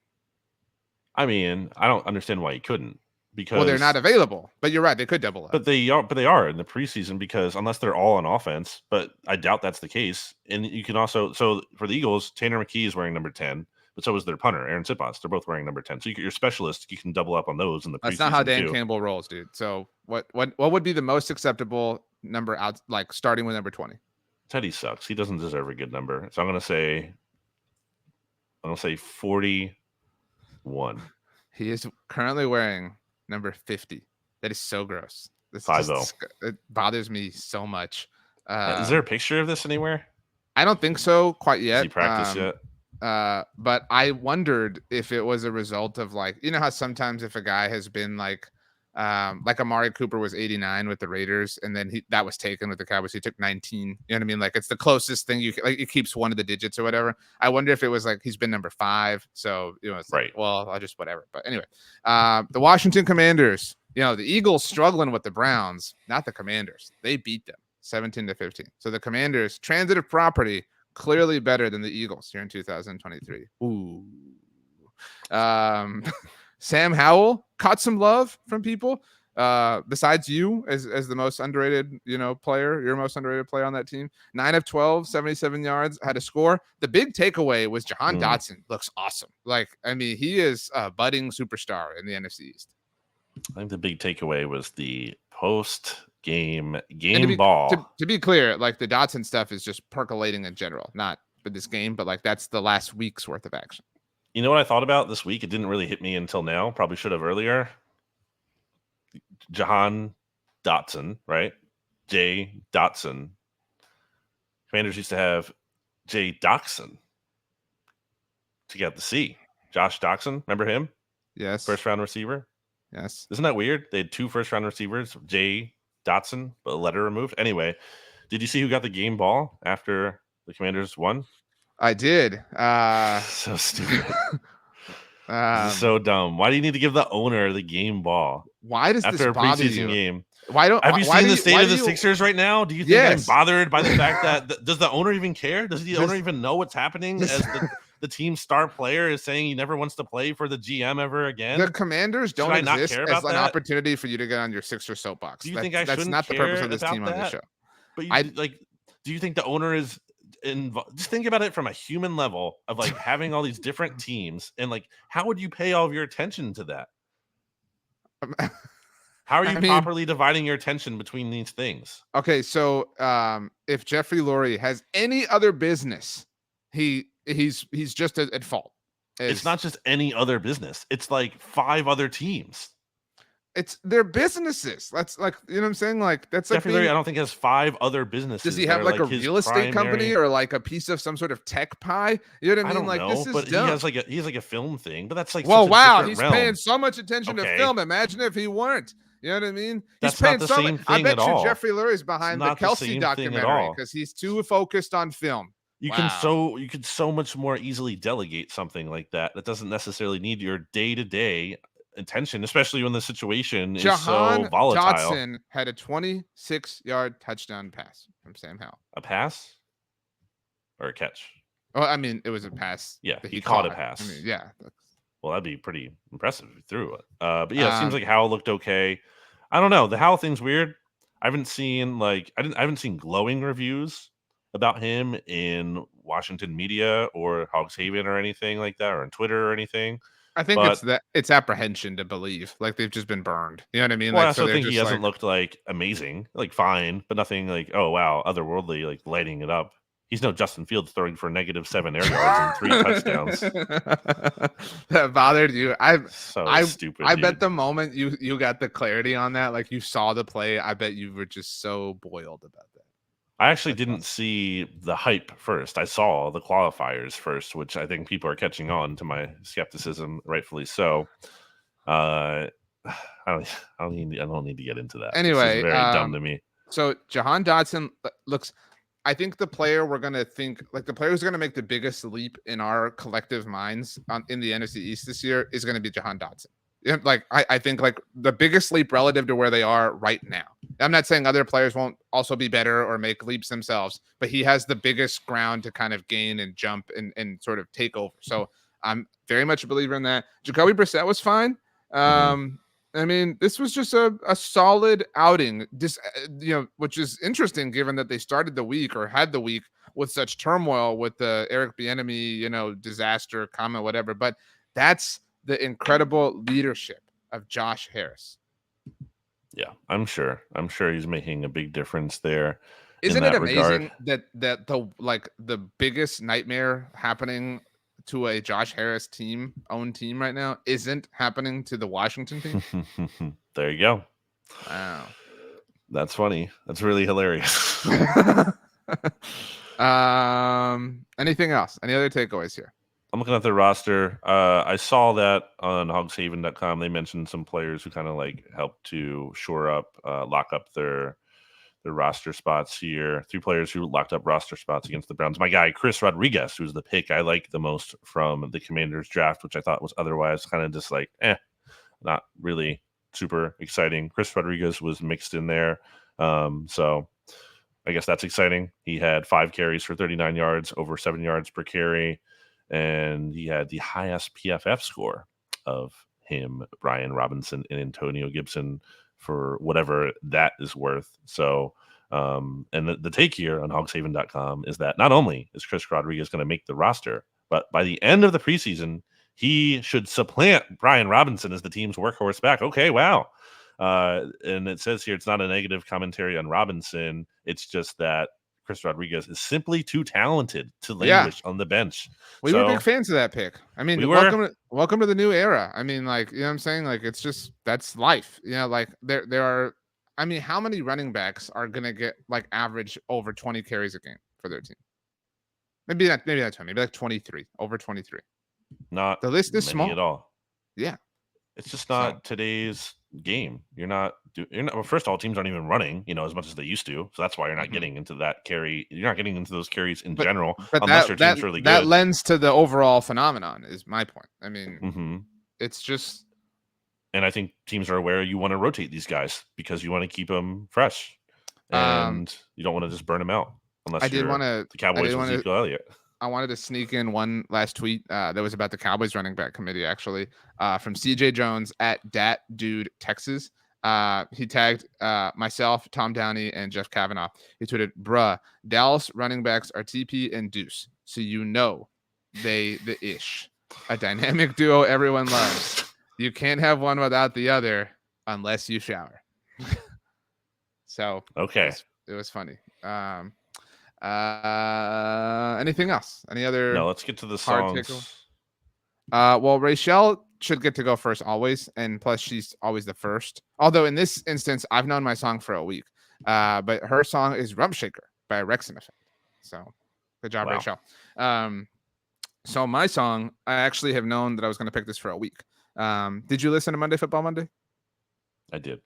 [SPEAKER 2] I mean, I don't understand why he couldn't.
[SPEAKER 1] Because they're not available, but you're right, they could double up.
[SPEAKER 2] But they are in the preseason because unless they're all on offense, but I doubt that's the case. And you can also, so for the Eagles, Tanner McKee is wearing number 10, but so is their punter, Aaron Sipos. They're both wearing number 10. So your specialist, you can double up on those in the preseason.
[SPEAKER 1] That's not how Dan Campbell rolls, dude. So what would be the most acceptable number out, like starting with number 20?
[SPEAKER 2] Teddy sucks. He doesn't deserve a good number. So I'm gonna say 41.
[SPEAKER 1] He is currently wearing number 50. That is so gross. This it bothers me so much.
[SPEAKER 2] Is there a picture of this anywhere?
[SPEAKER 1] I don't think so quite yet.
[SPEAKER 2] Has he practiced yet?
[SPEAKER 1] But I wondered if it was a result of like, how sometimes if a guy has been like Amari Cooper was 89 with the Raiders, and then that was taken with the Cowboys. He took 19. You know what I mean? Like, it's the closest thing it keeps one of the digits or whatever. I wonder if it was like he's been number 5. So, it's right. Like, well, I'll just whatever. But anyway, the Washington Commanders, the Eagles struggling with the Browns, not the Commanders. They beat them 17-15. So the Commanders, transitive property, clearly better than the Eagles here in 2023. Ooh. Sam Howell caught some love from people. Besides you as the most underrated, player, your most underrated player on that team. 9 of 12, 77 yards, had a score. The big takeaway was Jahan Dotson looks awesome. Like, I mean, he is a budding superstar in the NFC East.
[SPEAKER 2] I think the big takeaway was the post-game
[SPEAKER 1] ball. To be clear, like the Dotson stuff is just percolating in general, not for this game, but like that's the last week's worth of action.
[SPEAKER 2] You know what I thought about this week? It didn't really hit me until now. Probably should have earlier. Jahan Dotson, right? Jay Dotson. Commanders used to have Jay Doxson. To get the C. Josh Doxson. Remember him?
[SPEAKER 1] Yes.
[SPEAKER 2] First round receiver.
[SPEAKER 1] Yes.
[SPEAKER 2] Isn't that weird? They had 2 first round receivers, Jay Dotson, but a letter removed. Anyway, did you see who got the game ball after the Commanders won?
[SPEAKER 1] I did.
[SPEAKER 2] So stupid. This is so dumb. Why do you need to give the owner the game ball?
[SPEAKER 1] Why does
[SPEAKER 2] after
[SPEAKER 1] this
[SPEAKER 2] a
[SPEAKER 1] bother
[SPEAKER 2] preseason
[SPEAKER 1] you?
[SPEAKER 2] game?
[SPEAKER 1] Have
[SPEAKER 2] you seen the state of the Sixers right now? Do you think I'm bothered by the fact that does the owner even care? Does the owner even know what's happening? the team's star player is saying he never wants to play for the GM ever again.
[SPEAKER 1] The Commanders don't exist as an opportunity for you to get on your Sixer soapbox.
[SPEAKER 2] Do you think that's not the purpose of this team on this show? But do you think the owner is involved? Just think about it from a human level of like having all these different teams, and like how would you pay all of your attention to that? How are you properly dividing your attention between these things?
[SPEAKER 1] Okay, so if Jeffrey Lurie has any other business, he's just at fault.
[SPEAKER 2] It's not just any other business. It's like 5 other teams.
[SPEAKER 1] It's their businesses. That's like, you know what I'm saying? Like that's
[SPEAKER 2] Jeffrey Lurie, I don't think has 5 other businesses.
[SPEAKER 1] Does he have like a real estate company or like a piece of some sort of tech pie? You know what I mean?
[SPEAKER 2] Like
[SPEAKER 1] this is
[SPEAKER 2] but
[SPEAKER 1] dumb.
[SPEAKER 2] he has like a film thing, but that's like
[SPEAKER 1] well, wow,
[SPEAKER 2] he's
[SPEAKER 1] paying so much attention to film. Imagine if he weren't. You know what I mean?
[SPEAKER 2] That's not the same thing
[SPEAKER 1] I bet
[SPEAKER 2] at all.
[SPEAKER 1] Jeffrey Lurie's behind the Kelsey documentary because he's too focused on film.
[SPEAKER 2] You can so much more easily delegate something like that. That doesn't necessarily need your day-to-day attention, especially when the situation is so volatile.
[SPEAKER 1] Dotson had a 26-yard touchdown pass from Sam Howell.
[SPEAKER 2] A pass or a catch?
[SPEAKER 1] Oh, I mean, it was a pass.
[SPEAKER 2] Yeah, he caught a pass.
[SPEAKER 1] I mean, yeah.
[SPEAKER 2] Well, that'd be pretty impressive if he threw it. But yeah, it seems like Howell looked okay. I don't know. The Howell thing's weird. I haven't seen glowing reviews about him in Washington media or Hogs Haven or anything like that, or on Twitter or anything.
[SPEAKER 1] I think it's apprehension to believe, like they've just been burned. You know what I mean?
[SPEAKER 2] Well,
[SPEAKER 1] like,
[SPEAKER 2] I also think he hasn't looked like amazing, like fine, but nothing like, oh wow, otherworldly, like lighting it up. He's no Justin Fields throwing for -7 air yards and 3 touchdowns.
[SPEAKER 1] That bothered you?
[SPEAKER 2] Stupid.
[SPEAKER 1] I bet the moment you got the clarity on that, like you saw the play, I bet you were just so boiled about that.
[SPEAKER 2] I actually didn't see the hype first. I saw the qualifiers first, which I think people are catching on to my skepticism, rightfully so. I don't need to get into that.
[SPEAKER 1] Anyway,
[SPEAKER 2] this is very dumb to me.
[SPEAKER 1] So Jahan Dotson looks. I think the player we're gonna think like the player who's gonna make the biggest leap in our collective minds in the NFC East this year is gonna be Jahan Dotson. Like I think like the biggest leap relative to where they are right now. I'm not saying other players won't also be better or make leaps themselves, but he has the biggest ground to kind of gain and jump and sort of take over. So I'm very much a believer in that. Jacoby Brissett was fine. I mean, this was just a solid outing. This, which is interesting given that they started the week or had the week with such turmoil with the Eric Bieniemy, disaster comment, whatever. But that's the incredible leadership of Josh Harris.
[SPEAKER 2] Yeah, I'm sure he's making a big difference there.
[SPEAKER 1] Isn't it amazing that the biggest nightmare happening to a Josh Harris own team right now isn't happening to the Washington team?
[SPEAKER 2] There you go.
[SPEAKER 1] Wow.
[SPEAKER 2] That's funny. That's really hilarious.
[SPEAKER 1] Anything else? Any other takeaways here?
[SPEAKER 2] I'm looking at the roster. I saw that on hogshaven.com. They mentioned some players who kind of like helped to shore up, lock up their roster spots here. 3 players who locked up roster spots against the Browns. My guy, Chris Rodriguez, who's the pick I like the most from the Commanders draft, which I thought was otherwise kind of just like, not really super exciting. Chris Rodriguez was mixed in there. So I guess that's exciting. He had 5 carries for 39 yards, over 7 yards per carry. And he had the highest PFF score of him, Brian Robinson, and Antonio Gibson for whatever that is worth. So, and the take here on hogshaven.com is that not only is Chris Rodriguez going to make the roster, but by the end of the preseason, he should supplant Brian Robinson as the team's workhorse back. Okay, wow. And it says here it's not a negative commentary on Robinson. It's just that Chris Rodriguez is simply too talented to languish on the bench.
[SPEAKER 1] We were big fans of that pick. I mean, welcome to the new era. I mean, like, you know what I'm saying? Like, it's just, that's life. Like there are, I mean, how many running backs are going to get like average over 20 carries a game for their team? Maybe not 20, maybe like 23, over 23.
[SPEAKER 2] Not
[SPEAKER 1] the list is small
[SPEAKER 2] at all.
[SPEAKER 1] Yeah.
[SPEAKER 2] It's just not today's game. Well, first of all, teams aren't even running, as much as they used to. So that's why you're not getting into that carry. You're not getting into those carries in general, unless your team's really good.
[SPEAKER 1] That lends to the overall phenomenon is my point. I mean, it's just.
[SPEAKER 2] And I think teams are aware you want to rotate these guys because you want to keep them fresh. And you don't want to just burn them out unless you're the Cowboys with Ezekiel Elliott.
[SPEAKER 1] I wanted to sneak in one last tweet that was about the Cowboys running back committee, actually, from CJ Jones at Dat Dude Texas. He tagged myself, Tom Downey, and Jeff Kavanaugh. He tweeted, "Bruh, Dallas running backs are TP and Deuce, so you know they the ish. A dynamic duo everyone loves. You can't have one without the other unless you shower." So
[SPEAKER 2] okay,
[SPEAKER 1] it was funny. Anything else? Any other?
[SPEAKER 2] No, let's get to the songs.
[SPEAKER 1] Well, Rachel should get to go first always, and plus she's always the first. Although in this instance, I've known my song for a week. But her song is "Rump Shaker" by Rexon Effect. So good job, Rachel. So my song, I actually have known that I was going to pick this for a week. Did you listen to Monday Football Monday?
[SPEAKER 2] I did.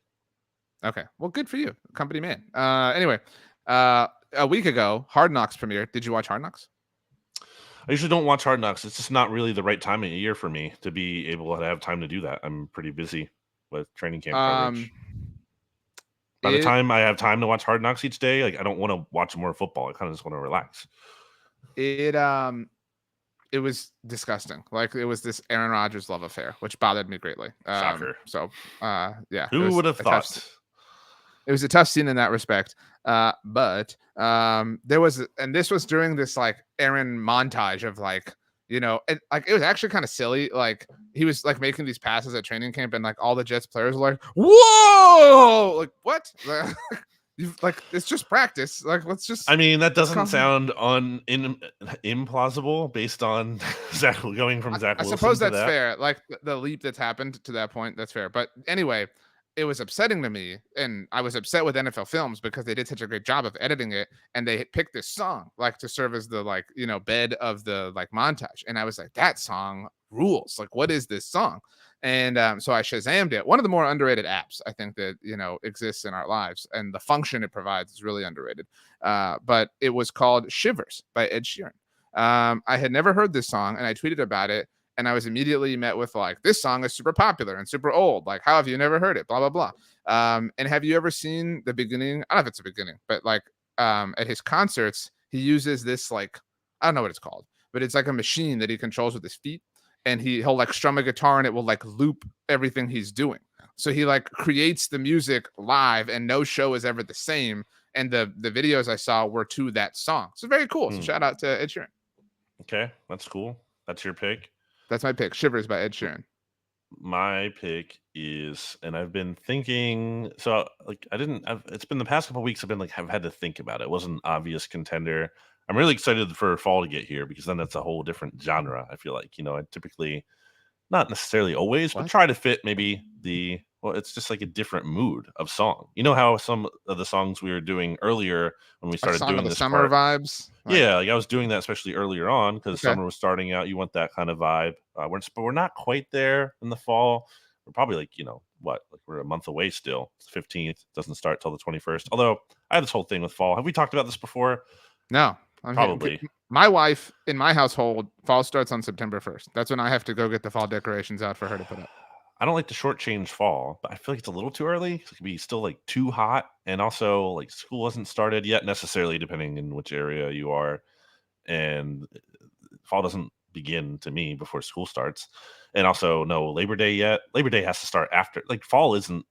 [SPEAKER 1] Okay, well, good for you, company man. Anyway, a week ago, Hard Knocks premiered. Did you watch Hard Knocks?
[SPEAKER 2] I usually don't watch Hard Knocks. It's just not really the right time of year for me to be able to have time to do that. I'm pretty busy with training camp coverage. By the time I have time to watch Hard Knocks each day, like I don't want to watch more football. I kind of just want to relax.
[SPEAKER 1] It was disgusting. Like it was this Aaron Rodgers love affair, which bothered me greatly.
[SPEAKER 2] Shocker.
[SPEAKER 1] So yeah.
[SPEAKER 2] Who would have thought?
[SPEAKER 1] It was a tough scene in that respect. But there was, and this was during this like Aaron montage of like, like it was actually kind of silly. Like he was like making these passes at training camp, and like all the Jets players were like, "Whoa!" Like what? Like it's just practice. Like let's just.
[SPEAKER 2] I mean, that doesn't sound implausible based on Zach going from Zach Wilson.
[SPEAKER 1] I suppose that's fair. Like the leap that's happened to that point, that's fair. But anyway, it was upsetting to me, and I was upset with NFL Films because they did such a great job of editing it, and they picked this song like to serve as the like bed of the like montage, and I was like, that song rules. Like, what is this song? And so I Shazammed it. One of the more underrated apps I think that exists in our lives, and the function it provides is really underrated. But it was called "Shivers" by Ed Sheeran. I had never heard this song, and I tweeted about it. And I was immediately met with like, this song is super popular and super old. Like, how have you never heard it? Blah, blah, blah. And have you ever seen the beginning? I don't know if it's a beginning, but like at his concerts, he uses this like, I don't know what it's called, but it's like a machine that he controls with his feet. And he'll like strum a guitar and it will like loop everything he's doing. So he like creates the music live, and no show is ever the same. And the videos I saw were to that song. So very cool. So shout out to Ed Sheeran.
[SPEAKER 2] Okay, that's cool. That's your pick.
[SPEAKER 1] That's my pick. Shivers by Ed Sheeran.
[SPEAKER 2] My pick is, and I've been thinking, so like it's been the past couple of weeks I've had to think about it. It wasn't an obvious contender. I'm really excited for fall to get here because then that's a whole different genre. I feel like, I typically, not necessarily always, but try to fit maybe it's just like a different mood of song. You know how some of the songs we were doing earlier when we started doing the
[SPEAKER 1] summer vibes?
[SPEAKER 2] Yeah, like I was doing that especially earlier on because summer was starting out. You want that kind of vibe. But we're not quite there in the fall. We're probably like, we're a month away still. It's the 15th. It doesn't start till the 21st. Although I have this whole thing with fall. Have we talked about this before?
[SPEAKER 1] No.
[SPEAKER 2] Probably.
[SPEAKER 1] My wife, in my household, fall starts on September 1st. That's when I have to go get the fall decorations out for her to put up.
[SPEAKER 2] I don't like to shortchange fall, but I feel like it's a little too early. It could be still like too hot. And also like school hasn't started yet necessarily, depending in which area you are. And fall doesn't begin to me before school starts. And also no Labor Day yet. Labor Day has to start after. Like fall isn't.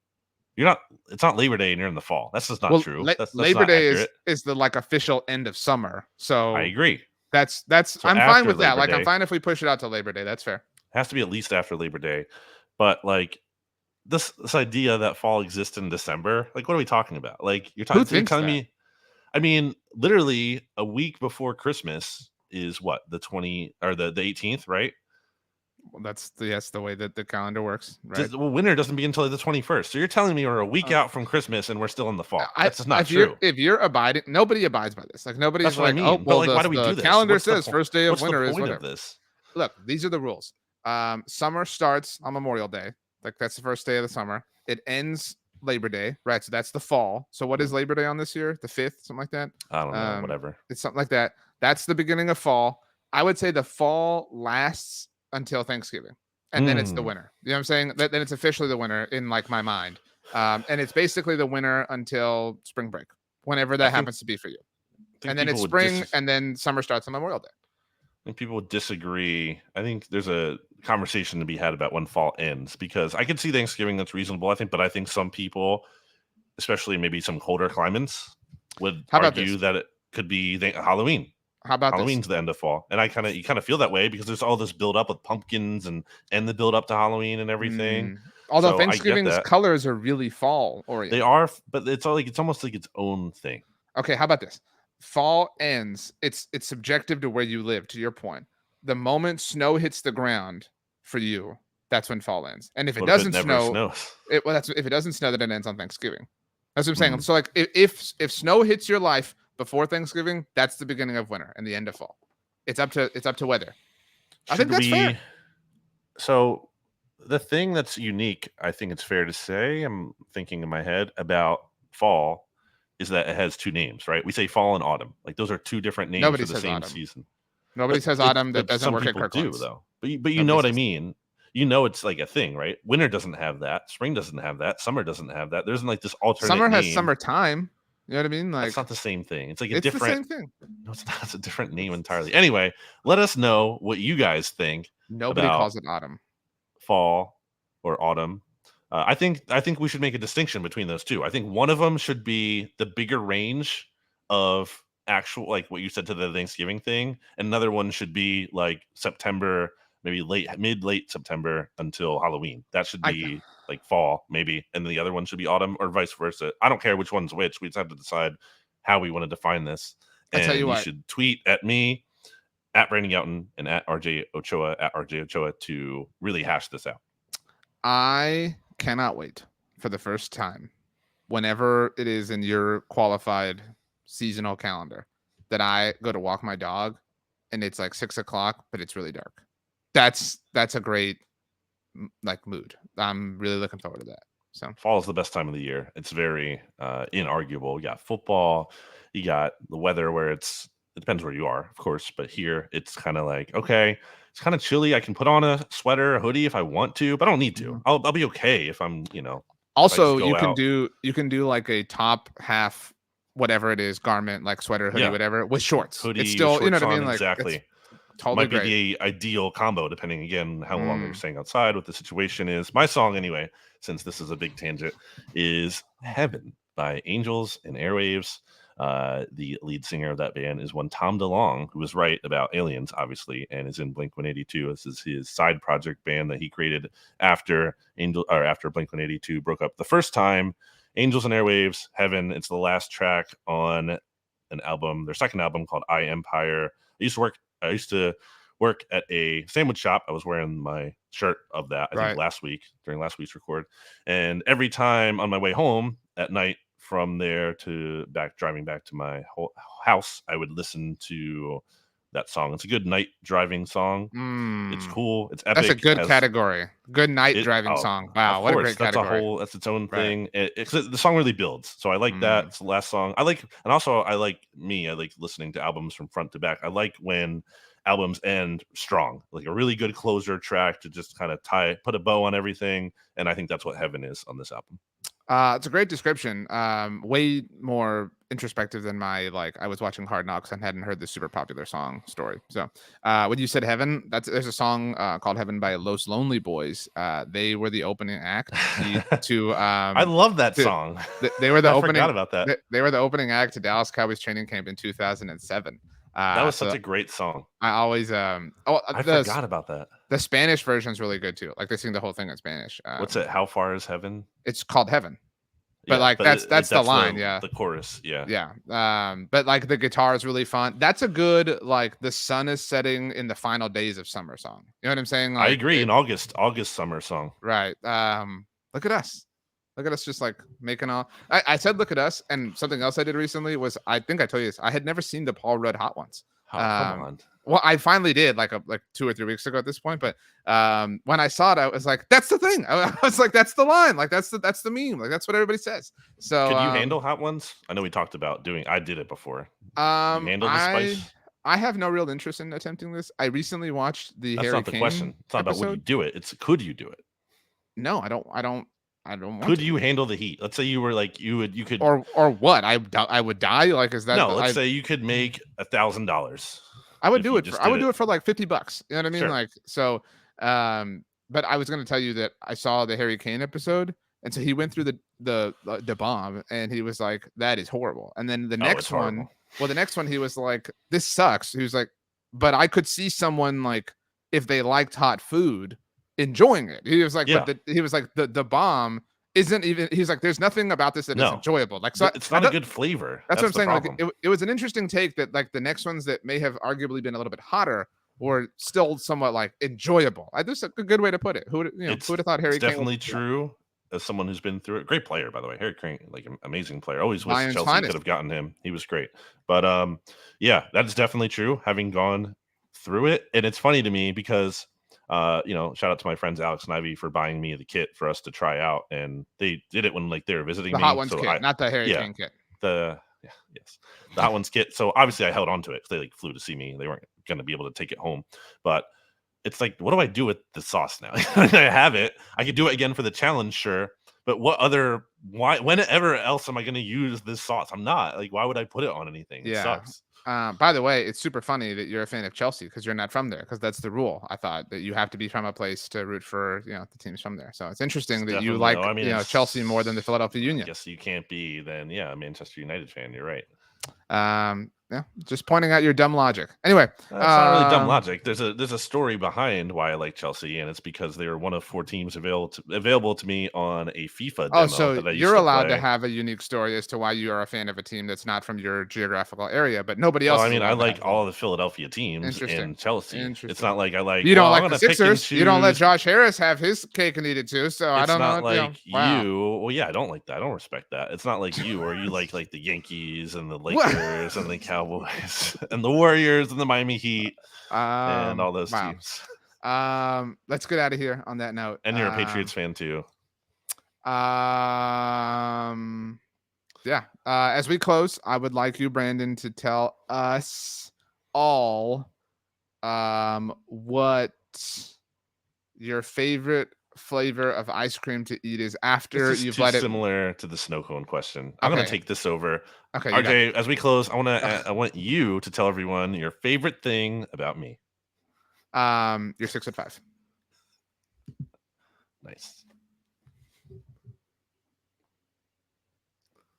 [SPEAKER 2] It's not Labor Day and you're in the fall. That's just not true. That's
[SPEAKER 1] Labor Day is the like official end of summer. So
[SPEAKER 2] I agree.
[SPEAKER 1] That's so I'm fine with that. Like I'm fine if we push it out to Labor Day. That's fair.
[SPEAKER 2] It has to be at least after Labor Day. But like this idea that fall exists in December, like what are we talking about? Like you're telling me, I mean, literally a week before Christmas is what, the 20 or the 18th, right?
[SPEAKER 1] Well, that's the way that the calendar works, right?
[SPEAKER 2] Winter doesn't begin until the 21st. So you're telling me we're a week out from Christmas and we're still in the fall. That's just not true.
[SPEAKER 1] If you're abiding, nobody abides by this. Like nobody's
[SPEAKER 2] that's
[SPEAKER 1] like,
[SPEAKER 2] what I mean.
[SPEAKER 1] well,
[SPEAKER 2] why do we do this?
[SPEAKER 1] Calendar says first day of winter
[SPEAKER 2] is
[SPEAKER 1] whatever.
[SPEAKER 2] Of this?
[SPEAKER 1] Look, these are the rules. Summer starts on Memorial Day. Like that's the first day of the summer. It ends Labor Day, right? So that's the fall. So what is Labor Day on this year? The 5th, something like that?
[SPEAKER 2] I don't know, whatever.
[SPEAKER 1] It's something like that. That's the beginning of fall. I would say the fall lasts until Thanksgiving. And then it's the winter. You know what I'm saying? Then it's officially the winter in like my mind. And it's basically the winter until spring break, whenever that happens to be for you. And then it's spring, and then summer starts on Memorial Day.
[SPEAKER 2] think people would disagree. I think there's a conversation to be had about when fall ends, because I could see Thanksgiving, that's reasonable, I think, but I think some people, especially maybe some colder climates, would
[SPEAKER 1] How about
[SPEAKER 2] argue
[SPEAKER 1] this?
[SPEAKER 2] that it could be Halloween.
[SPEAKER 1] How about this?
[SPEAKER 2] Halloween's the end of fall, and you kind of feel that way because there's all this build up with pumpkins and the build up to Halloween and everything.
[SPEAKER 1] Although
[SPEAKER 2] So I get
[SPEAKER 1] Thanksgiving's
[SPEAKER 2] that.
[SPEAKER 1] colors are really fall
[SPEAKER 2] They
[SPEAKER 1] oriented.
[SPEAKER 2] are, but it's all like it's almost like its own thing.
[SPEAKER 1] Okay, how about this? Fall ends. It's subjective to where you live. To your point, the moment snow hits the ground for you, that's when fall ends. And if it
[SPEAKER 2] What if it
[SPEAKER 1] doesn't
[SPEAKER 2] never
[SPEAKER 1] snow,
[SPEAKER 2] snows?
[SPEAKER 1] that's if it doesn't snow, then it ends on Thanksgiving. That's what I'm saying.
[SPEAKER 2] Hmm.
[SPEAKER 1] So like if snow hits your life before Thanksgiving, that's the beginning of winter and the end of fall. It's up to weather. I think
[SPEAKER 2] Should
[SPEAKER 1] that's
[SPEAKER 2] we?
[SPEAKER 1] fair.
[SPEAKER 2] So the thing that's unique, I think it's fair to say, I'm thinking in my head about fall, is that it has two names, right? We say fall and autumn. Like those are two different names
[SPEAKER 1] Nobody
[SPEAKER 2] for the
[SPEAKER 1] says
[SPEAKER 2] same
[SPEAKER 1] autumn.
[SPEAKER 2] season.
[SPEAKER 1] Nobody says autumn that
[SPEAKER 2] But
[SPEAKER 1] doesn't
[SPEAKER 2] some
[SPEAKER 1] work at
[SPEAKER 2] people do
[SPEAKER 1] Kirkland's.
[SPEAKER 2] though. But you know
[SPEAKER 1] Nobody
[SPEAKER 2] what I
[SPEAKER 1] says that.
[SPEAKER 2] mean. You know it's like a thing, right? Winter doesn't have that. Spring doesn't have that. Summer doesn't have that. There's like this alternate
[SPEAKER 1] Summer has
[SPEAKER 2] name.
[SPEAKER 1] summertime. You know what I mean?
[SPEAKER 2] That's
[SPEAKER 1] Like
[SPEAKER 2] not the same thing. It's like a
[SPEAKER 1] it's the
[SPEAKER 2] different.
[SPEAKER 1] same thing.
[SPEAKER 2] No, it's not. It's a different name entirely. Anyway, let us know what you guys think
[SPEAKER 1] Nobody
[SPEAKER 2] about
[SPEAKER 1] calls it autumn.
[SPEAKER 2] fall or autumn. I think we should make a distinction between those two. I think one of them should be the bigger range of actual, like what you said to the Thanksgiving thing. And another one should be like September, maybe late September until Halloween. That should
[SPEAKER 1] I
[SPEAKER 2] be like fall, maybe, and then the other one should be autumn, or vice versa. I don't care which one's which. We just have to decide how we want to define this.
[SPEAKER 1] I tell you
[SPEAKER 2] And you
[SPEAKER 1] what,
[SPEAKER 2] should tweet at me, at Brandon Gowton, and at RJ Ochoa, to really hash this out.
[SPEAKER 1] I cannot wait for the first time, whenever it is in your qualified seasonal calendar, that I go to walk my dog and it's like 6 o'clock, but it's really dark. That's a great like mood. I'm really looking forward to that. So
[SPEAKER 2] Fall is the best time of the year. It's very inarguable. You got football, you got the weather where it depends where you are, of course, but here it's kind of like, okay, it's kind of chilly. I can put on a sweater, a hoodie if I want to, but I don't need to.
[SPEAKER 1] Mhm.
[SPEAKER 2] I'll be okay if I'm, if I just
[SPEAKER 1] Also,
[SPEAKER 2] go out.
[SPEAKER 1] you can do like a top half whatever it is garment, like sweater, hoodie,
[SPEAKER 2] Yeah,
[SPEAKER 1] whatever, with shorts. It's
[SPEAKER 2] hoodie with
[SPEAKER 1] still, you know
[SPEAKER 2] shorts
[SPEAKER 1] what I
[SPEAKER 2] on,
[SPEAKER 1] mean? Like it's
[SPEAKER 2] exactly.
[SPEAKER 1] totally
[SPEAKER 2] Might be
[SPEAKER 1] great.
[SPEAKER 2] the ideal combo, depending again how long you're
[SPEAKER 1] Mm.
[SPEAKER 2] staying outside, what the situation is. My song, anyway, since this is a big tangent, is "Heaven" by Angels and Airwaves. The lead singer of that band is one Tom DeLonge, who was right about aliens, obviously, and is in Blink 182. This is his side project band that he created after Blink 182 broke up the first time. Angels and Airwaves, "Heaven." It's the last track on an album, their second album called I Empire. I used to work at a sandwich shop. I was wearing my shirt of that, I think,
[SPEAKER 1] Right.
[SPEAKER 2] last week during last week's record. And every time on my way home at night from there to driving back to my house, I would listen to that song. It's a good night driving song. It's
[SPEAKER 1] Mm.
[SPEAKER 2] cool. It's
[SPEAKER 1] That's a
[SPEAKER 2] epic.
[SPEAKER 1] good category. Good night driving
[SPEAKER 2] Oh,
[SPEAKER 1] song.
[SPEAKER 2] of
[SPEAKER 1] Wow, what a
[SPEAKER 2] course,
[SPEAKER 1] great category.
[SPEAKER 2] that's its own
[SPEAKER 1] Right.
[SPEAKER 2] thing. The song really builds, so I like that.
[SPEAKER 1] Mm.
[SPEAKER 2] It's the last song. And also I like listening to albums from front to back. I like when albums end strong, like a really good closer track to just kind of put a bow on everything. And I think that's what Heaven is on this album.
[SPEAKER 1] It's a great description. Way more introspective than my like. I was watching Hard Knocks and hadn't heard this super popular song story. So, when you said Heaven, there's a song called Heaven by Los Lonely Boys. They were the opening act
[SPEAKER 2] I love that
[SPEAKER 1] to
[SPEAKER 2] song.
[SPEAKER 1] they were the
[SPEAKER 2] I
[SPEAKER 1] opening
[SPEAKER 2] forgot about that.
[SPEAKER 1] they were the opening act to Dallas Cowboys training camp in 2007.
[SPEAKER 2] That was such
[SPEAKER 1] So
[SPEAKER 2] a great song.
[SPEAKER 1] I always
[SPEAKER 2] I forgot about that.
[SPEAKER 1] the Spanish version is really good too. Like they sing the whole thing in Spanish.
[SPEAKER 2] What's it? How far is heaven?
[SPEAKER 1] It's called Heaven. But
[SPEAKER 2] Yeah,
[SPEAKER 1] like
[SPEAKER 2] but
[SPEAKER 1] that's the
[SPEAKER 2] that's
[SPEAKER 1] line, yeah.
[SPEAKER 2] the chorus. Yeah.
[SPEAKER 1] Yeah. But like the guitar is really fun. That's a good like the sun is setting in the final days of summer song. You know what I'm saying?
[SPEAKER 2] I
[SPEAKER 1] Like
[SPEAKER 2] agree. In August summer song.
[SPEAKER 1] right. Look at us. Look at us just like making all I said look at us, and something else I did recently was I think I told you this. I had never seen the Paul Rudd Hot Ones.
[SPEAKER 2] Oh, come on.
[SPEAKER 1] Well, I finally did like 2 or 3 weeks ago at this point, but when I saw it, I was like, "That's the thing." I was like, "That's the line." Like that's the meme. Like that's what everybody says. So,
[SPEAKER 2] Could you handle hot ones? I know we talked about I did it before. Can you handle the spice?
[SPEAKER 1] I have no real interest in attempting this. I recently watched the
[SPEAKER 2] That's
[SPEAKER 1] Harry
[SPEAKER 2] not the
[SPEAKER 1] Kane
[SPEAKER 2] question. It's not about would you
[SPEAKER 1] episode.
[SPEAKER 2] do it. It's could you do it?
[SPEAKER 1] No, I don't want
[SPEAKER 2] Could
[SPEAKER 1] to.
[SPEAKER 2] you handle the heat? Let's say you were like you could.
[SPEAKER 1] Or what? I would die. Like is that
[SPEAKER 2] No,
[SPEAKER 1] the,
[SPEAKER 2] let's
[SPEAKER 1] I
[SPEAKER 2] say you could make $1,000
[SPEAKER 1] I would
[SPEAKER 2] if
[SPEAKER 1] do
[SPEAKER 2] you
[SPEAKER 1] it
[SPEAKER 2] just
[SPEAKER 1] for I
[SPEAKER 2] did
[SPEAKER 1] would
[SPEAKER 2] it.
[SPEAKER 1] do it for like $50. You know what I mean?
[SPEAKER 2] Sure.
[SPEAKER 1] Like so. But I was going to tell you that I saw the Harry Kane episode, and so he went through the bomb, and he was like, "That is horrible." And then the
[SPEAKER 2] Oh, it's
[SPEAKER 1] next one,
[SPEAKER 2] horrible.
[SPEAKER 1] the next one, he was like, "This sucks." He was like, "But I could see someone like if they liked hot food, enjoying it." He was like,
[SPEAKER 2] Yeah.
[SPEAKER 1] he was like the bomb isn't even. He's like, "There's nothing about this that is
[SPEAKER 2] No.
[SPEAKER 1] enjoyable." Like so,
[SPEAKER 2] It's not a good flavor.
[SPEAKER 1] that's what I'm
[SPEAKER 2] the
[SPEAKER 1] saying. Like
[SPEAKER 2] problem.
[SPEAKER 1] it was an interesting take that like the next ones that may have arguably been a little bit hotter were still somewhat like enjoyable. I just a good way to put it. Who would have thought
[SPEAKER 2] It's
[SPEAKER 1] Harry Kane
[SPEAKER 2] definitely true. As someone who's been through it, great player by the way, Harry Kane, like an amazing player. Always wish
[SPEAKER 1] Bayern's
[SPEAKER 2] Chelsea could
[SPEAKER 1] finest?
[SPEAKER 2] have gotten him. He was great. But yeah, that is definitely true. Having gone through it, and it's funny to me because shout out to my friends Alex and Ivy for buying me the kit for us to try out, and they did it when like they were visiting
[SPEAKER 1] The
[SPEAKER 2] me.
[SPEAKER 1] Hot Ones
[SPEAKER 2] So
[SPEAKER 1] kit, not the Harry
[SPEAKER 2] yeah,
[SPEAKER 1] Kane kit.
[SPEAKER 2] yes, the Hot Ones kit. So obviously I held on to it because they like flew to see me. They weren't going to be able to take it home, but it's like, what do I do with the sauce now? I have it. I could do it again for the challenge, sure. But whenever else am I going to use this sauce? I'm not. Like, why would I put it on anything? It sucks.
[SPEAKER 1] By the way, it's super funny that you're a fan of Chelsea because you're not from there. Because that's the rule. I thought that you have to be from a place to root for the teams from there. So it's interesting that you like Chelsea more than the Philadelphia Union.
[SPEAKER 2] I guess you can't be then. Yeah, a Manchester United fan. You're right.
[SPEAKER 1] Yeah, just pointing out your dumb logic. Anyway,
[SPEAKER 2] it's not really dumb logic. There's a story behind why I like Chelsea, and it's because they were one of 4 teams available to me on a FIFA demo.
[SPEAKER 1] So
[SPEAKER 2] that I used
[SPEAKER 1] you're
[SPEAKER 2] to
[SPEAKER 1] allowed
[SPEAKER 2] play.
[SPEAKER 1] to have a unique story as to why you are a fan of a team that's not from your geographical area, but nobody else.
[SPEAKER 2] I mean, I like all the Philadelphia teams and Chelsea. It's not like I like
[SPEAKER 1] you don't like the Sixers. You don't let Josh Harris have his cake and eat it too. So I don't know.
[SPEAKER 2] It's not like you. Well, yeah, I don't like that. I don't respect that. It's not like you, or you like the Yankees and the Lakers and the Cowboys and the Warriors and the Miami Heat and all those teams.
[SPEAKER 1] Let's get out of here on that note.
[SPEAKER 2] And you're a Patriots fan too.
[SPEAKER 1] Yeah. As we close, I would like you, Brandon, to tell us all what your favorite flavor of ice cream to eat is after you've let it.
[SPEAKER 2] Similar to the snow cone question. I'm going to take this over.
[SPEAKER 1] Okay.
[SPEAKER 2] RJ, as we close, I want you to tell everyone your favorite thing about me.
[SPEAKER 1] You're 6'5".
[SPEAKER 2] Nice.